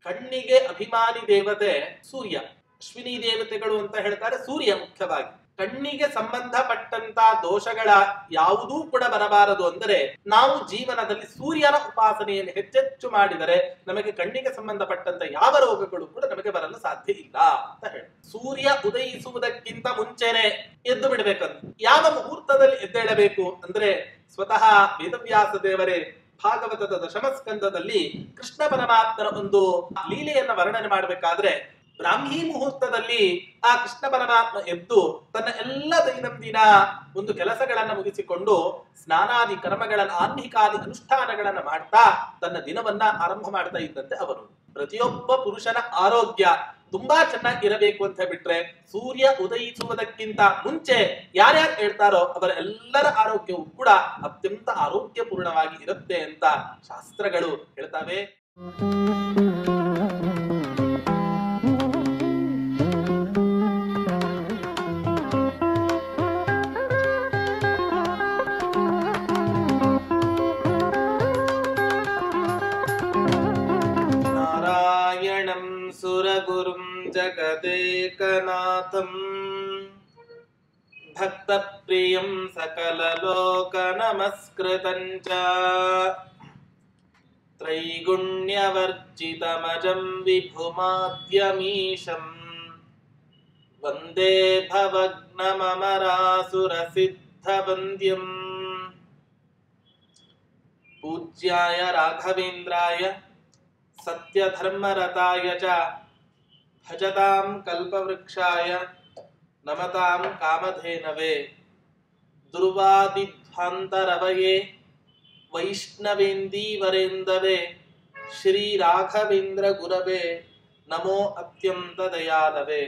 ಕಣ್ಣಿಗೆ ಅಭಿಮಾನಿ ದೇವತೆ ಸೂರ್ಯ. ಅಶ್ವಿನಿ ದೇವತೆಗಳು ಅಂತ ಹೇಳ್ತಾರೆ ಸೂರ್ಯ ಮುಖ್ಯವಾಗಿ. ಕಣ್ಣಿಗೆ ಸಂಬಂಧಪಟ್ಟಂತ ದೋಷಗಳ ಯಾವುದೂ ಕೂಡ ಬರಬಾರದು ಅಂದರೆ ನಾವು ಜೀವನದಲ್ಲಿ ಸೂರ್ಯನ ಉಪಾಸನೆಯನ್ನು ಹೆಚ್ಚೆಚ್ಚು ಮಾಡಿದರೆ ನಮಗೆ ಕಣ್ಣಿಗೆ ಸಂಬಂಧಪಟ್ಟಂತ ಯಾವ ರೋಗಗಳು ಕೂಡ ನಮಗೆ ಬರಲು ಸಾಧ್ಯ ಇಲ್ಲ ಅಂತ ಹೇಳಿ. ಸೂರ್ಯ ಉದಯಿಸುವುದಕ್ಕಿಂತ ಮುಂಚೆನೆ ಎದ್ದು ಬಿಡಬೇಕಂತ. ಯಾವ ಮುಹೂರ್ತದಲ್ಲಿ ಎದ್ದೇಳಬೇಕು ಅಂದ್ರೆ ಸ್ವತಃ ವೇದವ್ಯಾಸ ದೇವರೇ ಭಾಗವತದ ದಶಮಸ್ಕಂದದಲ್ಲಿ ಕೃಷ್ಣ ಪರಮಾತ್ಮನ ಒಂದು ಲೀಲೆಯನ್ನ ವರ್ಣನೆ ಮಾಡಬೇಕಾದ್ರೆ ಬ್ರಾಹ್ಮಿ ಮುಹೂರ್ತದಲ್ಲಿ ಆ ಕೃಷ್ಣ ಪರಮಾತ್ಮ ಎದ್ದು ತನ್ನ ಎಲ್ಲ ದೈನಂದಿನ ಒಂದು ಕೆಲಸಗಳನ್ನ ಮುಗಿಸಿಕೊಂಡು ಸ್ನಾನಾದಿ ಕರ್ಮಗಳನ್ನ ಆನ್ಹಿಕಾದಿ ಅನುಷ್ಠಾನಗಳನ್ನ ಮಾಡ್ತಾ ತನ್ನ ದಿನವನ್ನ ಆರಂಭ ಮಾಡ್ತಾ ಇದ್ದಂತೆ ಅವರು. ಪ್ರತಿಯೊಬ್ಬ ಪುರುಷನ ಆರೋಗ್ಯ ತುಂಬಾ ಚೆನ್ನಾಗಿರಬೇಕು ಅಂತ ಬಿಟ್ರೆ ಸೂರ್ಯ ಉದಯಿಸುವುದಕ್ಕಿಂತ ಮುಂಚೆ ಯಾರ್ಯಾರು ಹೇಳ್ತಾರೋ ಅವರ ಎಲ್ಲರ ಆರೋಗ್ಯವು ಕೂಡ ಅತ್ಯಂತ ಆರೋಗ್ಯಪೂರ್ಣವಾಗಿ ಇರುತ್ತೆ ಅಂತ ಶಾಸ್ತ್ರಗಳು ಹೇಳ್ತಾವೆ. ಸುರಗುರುಂ ಜಗದೇಕನಾಥಂ ಭಕ್ತಪ್ರಿಯಂ ಸಕಲಲೋಕನಮಸ್ಕೃತಂ ಚ ತ್ರೈಗುಣ್ಯವರ್ಜಿತಮಜಂ ವಿಭುಮಾದ್ಯಮೀಶಂ ವಂದೇ ಭವಗ್ನಮರಾಸುರಸಿದ್ಧವಂದ್ಯಂ. ಪೂಜ್ಯಾಯ ರಾಘವೇಂದ್ರಾಯ ಸತ್ಯಧರ್ಮರತಾಯ ಚ ಭಜತಾಂ ಕಲ್ಪವೃಕ್ಷಾಯ ನಮತಾಂ ಕಾಮಧೇನವೇ. ದುರ್ವಾದಿಧ್ವಾಂತರವಯೇ ವೈಷ್ಣವೇಂದೀವರೇಂದವೇ ಶ್ರೀ ರಾಘವೇಂದ್ರ ಗುರವೇ ನಮೋ ಅತ್ಯಂತ ದಯಾಲವೇ.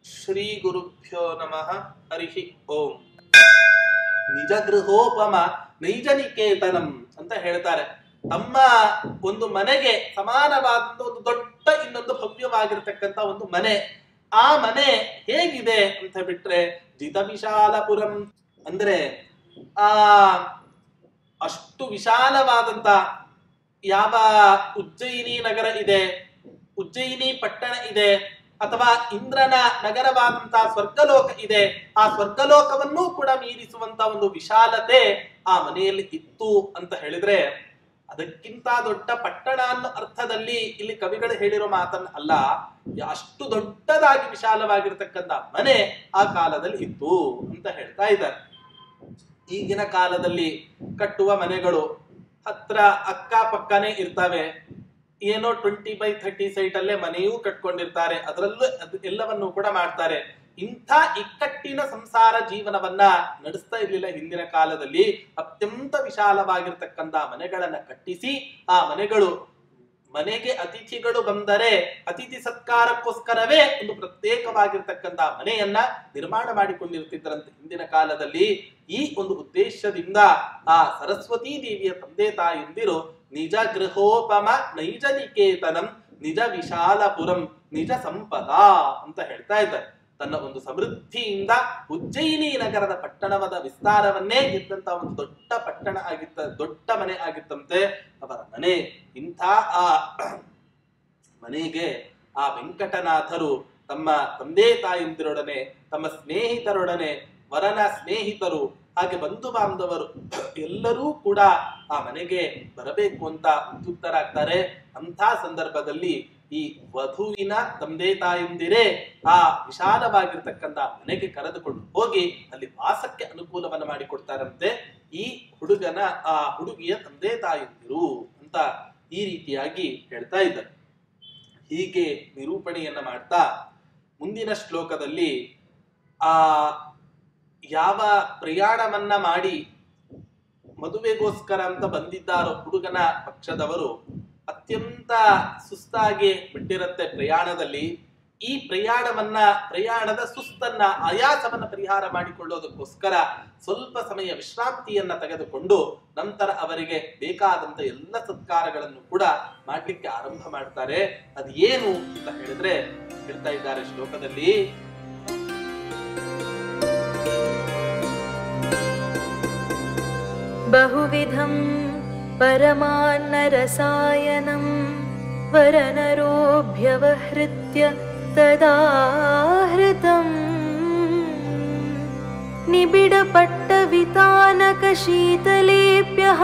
ಶ್ರೀ ಗುರುಭ್ಯೋ ನಮಃ. ಹರಿ ಓಂ. ನಿಜ ಗೃಹೋಪಮ ನೈಜನಿಕೇತನಂ ಅಂತ ಹೇಳ್ತಾರೆ. ತಮ್ಮ ಒಂದು ಮನೆಗೆ ಸಮಾನವಾದಂತ ಒಂದು ದೊಡ್ಡ ಇನ್ನೊಂದು ಭವ್ಯವಾಗಿರತಕ್ಕಂತ ಒಂದು ಮನೆ. ಆ ಮನೆ ಹೇಗಿದೆ ಅಂತ ಬಿಟ್ರೆ ಜಿತ ವಿಶಾಲಪುರಂ ಅಂದ್ರೆ ಅಷ್ಟು ವಿಶಾಲವಾದಂತ ಯಾವ ಉಜ್ಜಯಿನಿ ನಗರ ಇದೆ, ಉಜ್ಜಯಿನಿ ಪಟ್ಟಣ ಇದೆ, ಅಥವಾ ಇಂದ್ರನ ನಗರವಾದಂತ ಸ್ವರ್ಗಲೋಕ ಇದೆ, ಆ ಸ್ವರ್ಗಲೋಕವನ್ನೂ ಕೂಡ ಮೀರಿಸುವಂತ ಒಂದು ವಿಶಾಲತೆ ಆ ಮನೆಯಲ್ಲಿ ಇತ್ತು ಅಂತ ಹೇಳಿದ್ರೆ ಅದಕ್ಕಿಂತ ದೊಡ್ಡ ಪಟ್ಟಣ ಅನ್ನೋ ಅರ್ಥದಲ್ಲಿ ಇಲ್ಲಿ ಕವಿಗಳು ಹೇಳಿರೋ ಮಾತನ್ನ ಅಲ್ಲ, ಅಷ್ಟು ದೊಡ್ಡದಾಗಿ ವಿಶಾಲವಾಗಿರ್ತಕ್ಕಂಥ ಮನೆ ಆ ಕಾಲದಲ್ಲಿ ಇತ್ತು ಅಂತ ಹೇಳ್ತಾ ಇದ್ದಾರೆ. ಈಗಿನ ಕಾಲದಲ್ಲಿ ಕಟ್ಟುವ ಮನೆಗಳು ಹತ್ರ ಅಕ್ಕ ಪಕ್ಕನೆ ಇರ್ತವೆ. ಏನೋ 20x30 ಸೈಟ್ ಅಲ್ಲೇ ಮನೆಯೂ ಕಟ್ಕೊಂಡಿರ್ತಾರೆ, ಅದರಲ್ಲೂ ಎಲ್ಲವನ್ನೂ ಕೂಡ ಮಾಡ್ತಾರೆ. ಇಂಥ ಇಕ್ಕಟ್ಟಿನ ಸಂಸಾರ ಜೀವನವನ್ನ ನಡೆಸ್ತಾ ಇರ್ಲಿಲ್ಲ ಹಿಂದಿನ ಕಾಲದಲ್ಲಿ. ಅತ್ಯಂತ ವಿಶಾಲವಾಗಿರ್ತಕ್ಕಂಥ ಮನೆಗಳನ್ನ ಕಟ್ಟಿಸಿ ಆ ಮನೆಗೆ ಅತಿಥಿಗಳು ಬಂದರೆ ಅತಿಥಿ ಸತ್ಕಾರಕ್ಕೋಸ್ಕರವೇ ಒಂದು ಪ್ರತ್ಯೇಕವಾಗಿರ್ತಕ್ಕಂಥ ಮನೆಯನ್ನ ನಿರ್ಮಾಣ ಮಾಡಿಕೊಂಡಿರ್ತಿದ್ರಂತೆ ಹಿಂದಿನ ಕಾಲದಲ್ಲಿ. ಈ ಒಂದು ಉದ್ದೇಶದಿಂದ ಆ ಸರಸ್ವತೀ ದೇವಿಯ ತಂದೆ ತಾಯಂದಿರು ನಿಜ ಗೃಹೋಪಮ ನೈಜ ನಿಕೇತನಂ ನಿಜ ವಿಶಾಲಪುರಂ ನಿಜ ಸಂಪದ ಅಂತ ಹೇಳ್ತಾ ಇದ್ದಾರೆ. ತನ್ನ ಒಂದು ಸಮೃದ್ಧಿಯಿಂದ ಉಜ್ಜಯಿನಿ ನಗರದ ಪಟ್ಟಣವಾದ ವಿಸ್ತಾರವನ್ನೇ ಗೆದ್ದಂತ ಒಂದು ದೊಡ್ಡ ಪಟ್ಟಣ ಆಗಿತ್ತ, ದೊಡ್ಡ ಮನೆ ಆಗಿತ್ತಂತೆ ಅವರ ಮನೆ. ಇಂಥ ಆ ಮನೆಗೆ ಆ ವೆಂಕಟನಾಥರು ತಮ್ಮ ತಂದೆ ತಾಯಂದಿರೊಡನೆ, ತಮ್ಮ ಸ್ನೇಹಿತರೊಡನೆ, ವರನ ಸ್ನೇಹಿತರು, ಹಾಗೆ ಬಂಧು ಬಾಂಧವರು ಎಲ್ಲರೂ ಕೂಡ ಆ ಮನೆಗೆ ಬರಬೇಕು ಅಂತ ಉದ್ಯುಕ್ತರಾಗ್ತಾರೆ. ಅಂಥ ಸಂದರ್ಭದಲ್ಲಿ ಈ ವಧುವಿನ ತಂದೆ ತಾಯಂದಿರೇ ಆ ವಿಶಾಲವಾಗಿರ್ತಕ್ಕಂಥ ಮನೆಗೆ ಕರೆದುಕೊಂಡು ಹೋಗಿ ಅಲ್ಲಿ ವಾಸಕ್ಕೆ ಅನುಕೂಲವನ್ನು ಮಾಡಿಕೊಡ್ತಾರಂತೆ ಈ ಹುಡುಗಿಯ ತಂದೆ ತಾಯಂದಿರು ಅಂತ ಈ ರೀತಿಯಾಗಿ ಹೇಳ್ತಾ ಇದ್ದಾರೆ. ಹೀಗೆ ನಿರೂಪಣೆಯನ್ನ ಮಾಡ್ತಾ ಮುಂದಿನ ಶ್ಲೋಕದಲ್ಲಿ ಯಾವ ಪ್ರಯಾಣವನ್ನ ಮಾಡಿ ಮದುವೆಗೋಸ್ಕರ ಅಂತ ಬಂದಿದ್ದಾರೋ ಹುಡುಗನ ಪಕ್ಷದವರು ಅತ್ಯಂತ ಸುಸ್ತಾಗಿ ಬಿಟ್ಟಿರುತ್ತೆ ಪ್ರಯಾಣದಲ್ಲಿ. ಈ ಪ್ರಯಾಣದ ಸುಸ್ತನ್ನ, ಆಯಾಸವನ್ನ ಪರಿಹಾರ ಮಾಡಿಕೊಳ್ಳೋದಕ್ಕೋಸ್ಕರ ಸ್ವಲ್ಪ ಸಮಯ ವಿಶ್ರಾಂತಿಯನ್ನ ತೆಗೆದುಕೊಂಡು ನಂತರ ಅವರಿಗೆ ಬೇಕಾದಂತ ಎಲ್ಲ ಸತ್ಕಾರಗಳನ್ನು ಕೂಡ ಮಾಡ್ಲಿಕ್ಕೆ ಆರಂಭ ಮಾಡ್ತಾರೆ. ಅದು ಏನು ಅಂತ ಹೇಳಿದ್ರೆ ಹೇಳ್ತಾ ಇದ್ದಾರೆ ಶ್ಲೋಕದಲ್ಲಿ, ಬಹುವಿಧಂ ಪರಮಾನ್ನ ರಸಾಯನಂ ವರನರೋ तयोऽभ्यवहृत्य तदाहृतम् निबिडपट्टवितानकशीतलेभ्यः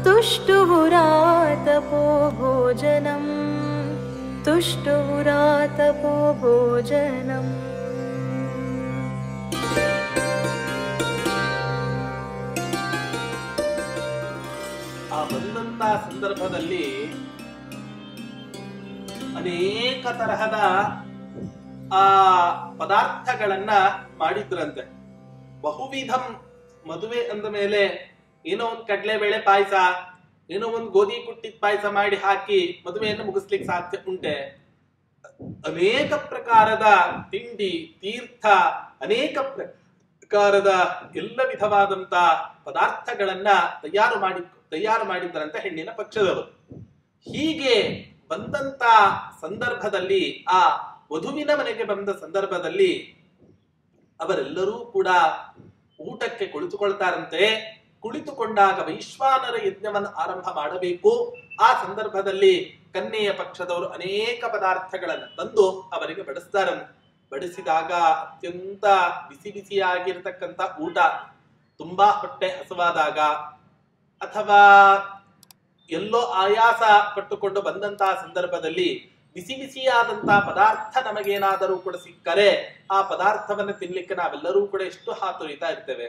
तुष्टुवुरातपो भोजनम् तुष्टुवुरातपो भोजनम्. ಆ ಬಂದಂತ ಸಂದರ್ಭದಲ್ಲಿ ಅನೇಕ ತರಹದ ಆ ಪದಾರ್ಥಗಳನ್ನ ಮಾಡಿದ್ರಂತೆ. ಬಹುವಿಧಂ ಮದುವೆ ಅಂದ ಮೇಲೆ ಏನೋ ಒಂದು ಕಡಲೆಬೇಳೆ ಪಾಯಸ, ಏನೋ ಒಂದು ಗೋಧಿ ಕುಟ್ಟಿದ ಪಾಯಸ ಮಾಡಿ ಹಾಕಿ ಮದುವೆಯನ್ನು ಮುಗಿಸ್ಲಿಕ್ಕೆ ಸಾಧ್ಯ ಉಂಟೆ? ಅನೇಕ ಪ್ರಕಾರದ ತಿಂಡಿ ತೀರ್ಥ, ಅನೇಕ ಪ್ರಕಾರದ ಎಲ್ಲ ವಿಧವಾದಂತ ಪದಾರ್ಥಗಳನ್ನ ತಯಾರು ಮಾಡಿದ್ದರಂತೆ ಹೆಣ್ಣಿನ ಪಕ್ಷದವರು. ಹೀಗೆ ಬಂದಂತ ಸಂದರ್ಭದಲ್ಲಿ, ಆ ವಧುವಿನ ಮನೆಗೆ ಬಂದ ಸಂದರ್ಭದಲ್ಲಿ ಅವರೆಲ್ಲರೂ ಕೂಡ ಊಟಕ್ಕೆ ಕುಳಿತುಕೊಳ್ತಾರಂತೆ. ಕುಳಿತುಕೊಂಡಾಗ ವೈಶ್ವಾನರ ಯಜ್ಞವನ್ನು ಆರಂಭ ಮಾಡಬೇಕು. ಆ ಸಂದರ್ಭದಲ್ಲಿ ಕನ್ಯೆಯ ಪಕ್ಷದವರು ಅನೇಕ ಪದಾರ್ಥಗಳನ್ನು ತಂದು ಅವರಿಗೆ ಬಡಿಸ್ತಾರೆ. ಬಡಿಸಿದಾಗ ಅತ್ಯಂತ ಬಿಸಿ ಬಿಸಿಯಾಗಿರ್ತಕ್ಕಂಥ ಊಟ, ತುಂಬಾ ಹೊಟ್ಟೆ ಹಸುವಾದಾಗ ಅಥವಾ ಎಲ್ಲೋ ಆಯಾಸ ಪಟ್ಟುಕೊಂಡು ಬಂದಂತಹ ಸಂದರ್ಭದಲ್ಲಿ ಬಿಸಿ ಬಿಸಿಯಾದಂತಹ ಪದಾರ್ಥ ನಮಗೇನಾದರೂ ಕೂಡ ಸಿಕ್ಕರೆ ಆ ಪದಾರ್ಥವನ್ನು ತಿನ್ಲಿಕ್ಕೆ ನಾವೆಲ್ಲರೂ ಕೂಡ ಎಷ್ಟು ಹಾತೊರಿತಾ ಇರ್ತೇವೆ.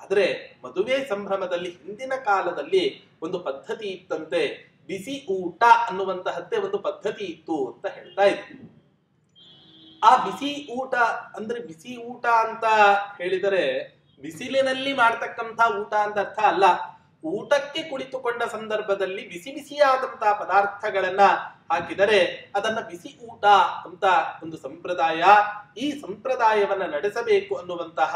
ಆದ್ರೆ ಮದುವೆ ಸಂಭ್ರಮದಲ್ಲಿ ಹಿಂದಿನ ಕಾಲದಲ್ಲಿ ಒಂದು ಪದ್ಧತಿ ಇತ್ತಂತೆ. ಬಿಸಿ ಊಟ ಅನ್ನುವಂತಹದ್ದೇ ಒಂದು ಪದ್ಧತಿ ಇತ್ತು ಅಂತ ಹೇಳ್ತಾ ಇದ್ರು. ಆ ಬಿಸಿ ಊಟ ಅಂದ್ರೆ, ಬಿಸಿ ಊಟ ಅಂತ ಹೇಳಿದರೆ ಬಿಸಿಲಿನಲ್ಲಿ ಮಾಡ್ತಕ್ಕಂಥ ಊಟ ಅಂತ ಅರ್ಥ ಅಲ್ಲ. ಊಟಕ್ಕೆ ಕುಳಿತುಕೊಂಡ ಸಂದರ್ಭದಲ್ಲಿ ಬಿಸಿ ಬಿಸಿಯಾದಂತಹ ಪದಾರ್ಥಗಳನ್ನ ಹಾಕಿದರೆ ಅದನ್ನ ಬಿಸಿ ಊಟ ಅಂತ ಒಂದು ಸಂಪ್ರದಾಯ. ಈ ಸಂಪ್ರದಾಯವನ್ನ ನಡೆಸಬೇಕು ಅನ್ನುವಂತಹ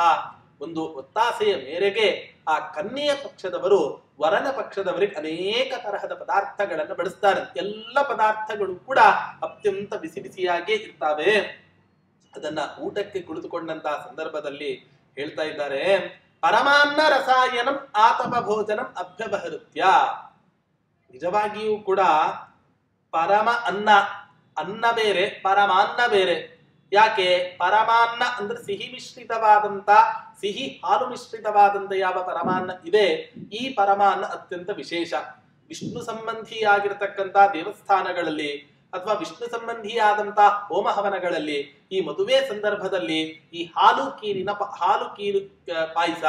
ಒಂದು ಒತ್ತಾಸೆಯ ಮೇರೆಗೆ ಆ ಕನ್ಯೆಯ ಪಕ್ಷದವರು ವರನ ಪಕ್ಷದವರಿಗೆ ಅನೇಕ ತರಹದ ಪದಾರ್ಥಗಳನ್ನು ಬಡಿಸ್ತಾರೆ. ಎಲ್ಲ ಪದಾರ್ಥಗಳು ಕೂಡ ಅತ್ಯಂತ ಬಿಸಿ ಬಿಸಿಯಾಗೇ ಇರ್ತಾವೆ. ಅದನ್ನ ಊಟಕ್ಕೆ ಕುಳಿತುಕೊಂಡಂತಹ ಸಂದರ್ಭದಲ್ಲಿ ಹೇಳ್ತಾ ಇದ್ದಾರೆ, ಪರಮಾನ್ನ ರಸಾಯನಂ ಆತಪ ಭೋಜನಂ ಅಭ್ಯವಹೃತ್ಯ. ನಿಜವಾಗಿಯೂ ಕೂಡ ಪರಮ ಅನ್ನ ಬೇರೆ, ಪರಮಾನ್ನ ಬೇರೆ. ಯಾಕೆ? ಪರಮಾನ್ನ ಅಂದ್ರೆ ಸಿಹಿ ಮಿಶ್ರಿತವಾದಂತ, ಸಿಹಿ ಹಾಲು ಮಿಶ್ರಿತವಾದಂತ ಯಾವ ಪರಮಾನ್ನ ಇದೆ, ಈ ಪರಮಾನ್ನ ಅತ್ಯಂತ ವಿಶೇಷ. ವಿಷ್ಣು ಸಂಬಂಧಿಯಾಗಿರ್ತಕ್ಕಂಥ ದೇವಸ್ಥಾನಗಳಲ್ಲಿ ಅಥವಾ ವಿಷ್ಣು ಸಂಬಂಧಿಯಾದಂತಹ ಹೋಮ ಹವನಗಳಲ್ಲಿ ಈ ಮದುವೆ ಸಂದರ್ಭದಲ್ಲಿ ಈ ಹಾಲು ಕೀರು ಪಾಯಸ,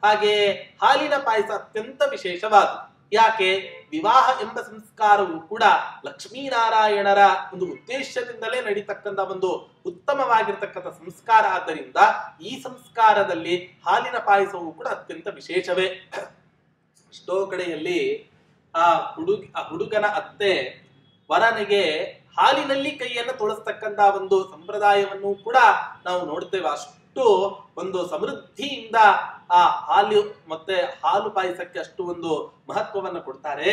ಹಾಗೆ ಹಾಲಿನ ಪಾಯಸ ಅತ್ಯಂತ ವಿಶೇಷವಾದ. ಯಾಕೆ? ವಿವಾಹ ಎಂಬ ಸಂಸ್ಕಾರವು ಕೂಡ ಲಕ್ಷ್ಮೀನಾರಾಯಣರ ಒಂದು ಉದ್ದೇಶದಿಂದಲೇ ನಡೀತಕ್ಕಂಥ ಒಂದು ಉತ್ತಮವಾಗಿರ್ತಕ್ಕಂಥ ಸಂಸ್ಕಾರ. ಆದ್ದರಿಂದ ಈ ಸಂಸ್ಕಾರದಲ್ಲಿ ಹಾಲಿನ ಪಾಯಸವು ಕೂಡ ಅತ್ಯಂತ ವಿಶೇಷವೇ. ಎಷ್ಟೋ ಕಡೆಯಲ್ಲಿ ಆ ಹುಡುಗನ ಅತ್ತೆ ವರನಿಗೆ ಹಾಲಿನಲ್ಲಿ ಕೈಯನ್ನು ತೊಳಸ್ತಕ್ಕಂತ ಒಂದು ಸಂಪ್ರದಾಯವನ್ನು ಕೂಡ ನಾವು ನೋಡ್ತೇವೆ. ಅಷ್ಟು ಒಂದು ಸಮೃದ್ಧಿಯಿಂದ ಆ ಹಾಲು ಪಾಯಸಕ್ಕೆ ಅಷ್ಟು ಒಂದು ಮಹತ್ವವನ್ನು ಕೊಡ್ತಾರೆ.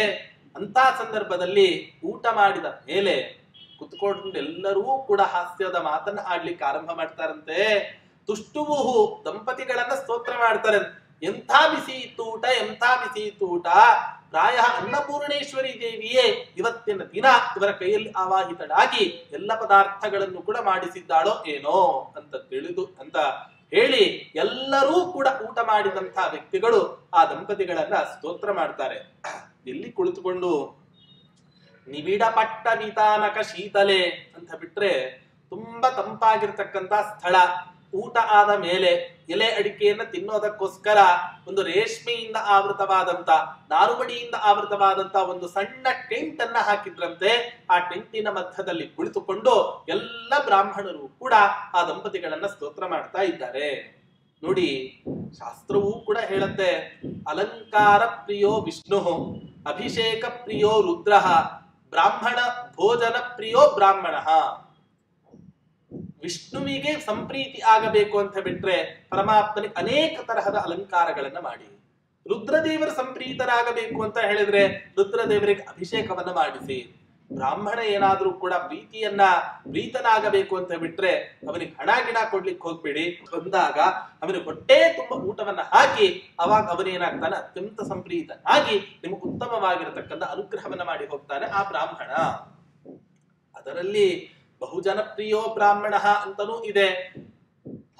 ಅಂತ ಸಂದರ್ಭದಲ್ಲಿ ಊಟ ಮಾಡಿದ ಮೇಲೆ ಕುತ್ಕೊಂಡು ಎಲ್ಲರೂ ಕೂಡ ಹಾಸ್ಯದ ಮಾತನ್ನ ಆಡ್ಲಿಕ್ಕೆ ಆರಂಭ ಮಾಡ್ತಾರಂತೆ. ತುಷ್ಟುವುಹು, ದಂಪತಿಗಳನ್ನ ಸ್ತೋತ್ರ ಮಾಡ್ತಾರೆ. ಎಂಥ ಬಿಸಿ ಇತ್ತು ಊಟ, ಎಂಥ ಬಿಸಿ ಇತ್ತು ಊಟ. ಪ್ರಾಯ ಅನ್ನಪೂರ್ಣೇಶ್ವರಿ ದೇವಿಯೇ ಇವತ್ತಿನ ದಿನ ಇವರ ಕೈಯಲ್ಲಿ ಆವಾಹಿತಳಾಗಿ ಎಲ್ಲ ಪದಾರ್ಥಗಳನ್ನು ಕೂಡ ಮಾಡಿಸಿದ್ದಾಳೋ ಏನೋ ಅಂತ ಹೇಳಿ ಎಲ್ಲರೂ ಕೂಡ ಊಟ ಮಾಡಿದಂತಹ ವ್ಯಕ್ತಿಗಳು ಆ ದಂಪತಿಗಳನ್ನ ಸ್ತೋತ್ರ ಮಾಡ್ತಾರೆ. ಇಲ್ಲಿ ಕುಳಿತುಕೊಂಡು ನಿಬಿಡ ಪಟ್ಟ ವಿತಾನಕ ಶೀತಲೆ ಅಂತ ಬಿಟ್ರೆ ತುಂಬಾ ತಂಪಾಗಿರ್ತಕ್ಕಂಥ ಸ್ಥಳ. ಊಟ ಆದ ಮೇಲೆ ಎಲೆ ಅಡಿಕೆಯನ್ನ ತಿನ್ನೋದಕ್ಕೋಸ್ಕರ ಒಂದು ರೇಷ್ಮೆಯಿಂದ ಆವೃತವಾದಂತ, ನಾರುಮಡಿಯಿಂದ ಆವೃತವಾದಂತ ಒಂದು ಸಣ್ಣ ಟೆಂಟ್ ಅನ್ನ ಹಾಕಿದ್ರಂತೆ. ಆ ಟೆಂಟಿನ ಮಧ್ಯದಲ್ಲಿ ಕುಳಿತುಕೊಂಡು ಎಲ್ಲ ಬ್ರಾಹ್ಮಣರು ಕೂಡ ಆ ದಂಪತಿಗಳನ್ನ ಸ್ತೋತ್ರ ಮಾಡ್ತಾ ಇದ್ದಾರೆ. ನೋಡಿ, ಶಾಸ್ತ್ರವೂ ಕೂಡ ಹೇಳುತ್ತೆ, ಅಲಂಕಾರ ಪ್ರಿಯೋ ವಿಷ್ಣು, ಅಭಿಷೇಕ ಪ್ರಿಯೋ ರುದ್ರ, ಬ್ರಾಹ್ಮಣ ಭೋಜನ ಪ್ರಿಯೋ ಬ್ರಾಹ್ಮಣ. ವಿಷ್ಣುವಿಗೆ ಸಂಪ್ರೀತಿ ಆಗಬೇಕು ಅಂತ ಬಿಟ್ರೆ ಪರಮಾತ್ಮನಿಗೆ ಅನೇಕ ತರಹದ ಅಲಂಕಾರಗಳನ್ನ ಮಾಡಿ, ರುದ್ರದೇವರ ಸಂಪ್ರೀತರಾಗಬೇಕು ಅಂತ ಹೇಳಿದ್ರೆ ರುದ್ರದೇವರಿಗೆ ಅಭಿಷೇಕವನ್ನ ಮಾಡಿಸಿ, ಬ್ರಾಹ್ಮಣ ಏನಾದ್ರೂ ಕೂಡ ಪ್ರೀತನಾಗಬೇಕು ಅಂತ ಬಿಟ್ರೆ ಅವನಿಗೆ ಹಣ ಗಿಡ ಕೊಡ್ಲಿಕ್ಕೆ ಹೋಗ್ಬೇಡಿ. ಬಂದಾಗ ಅವನಿಗೆ ಹೊಟ್ಟೆ ತುಂಬ ಊಟವನ್ನ ಹಾಕಿ ಅವಾಗ ಅವನೇನಾಗ್ತಾನೆ, ಅತ್ಯಂತ ಸಂಪ್ರೀತನಾಗಿ ನಿಮಗೆ ಉತ್ತಮವಾಗಿರತಕ್ಕಂಥ ಅನುಗ್ರಹವನ್ನ ಮಾಡಿ ಹೋಗ್ತಾನೆ ಆ ಬ್ರಾಹ್ಮಣ. ಅದರಲ್ಲಿ ಬಹುಜನಪ್ರಿಯೋ ಬ್ರಾಹ್ಮಣ ಅಂತನೂ ಇದೆ,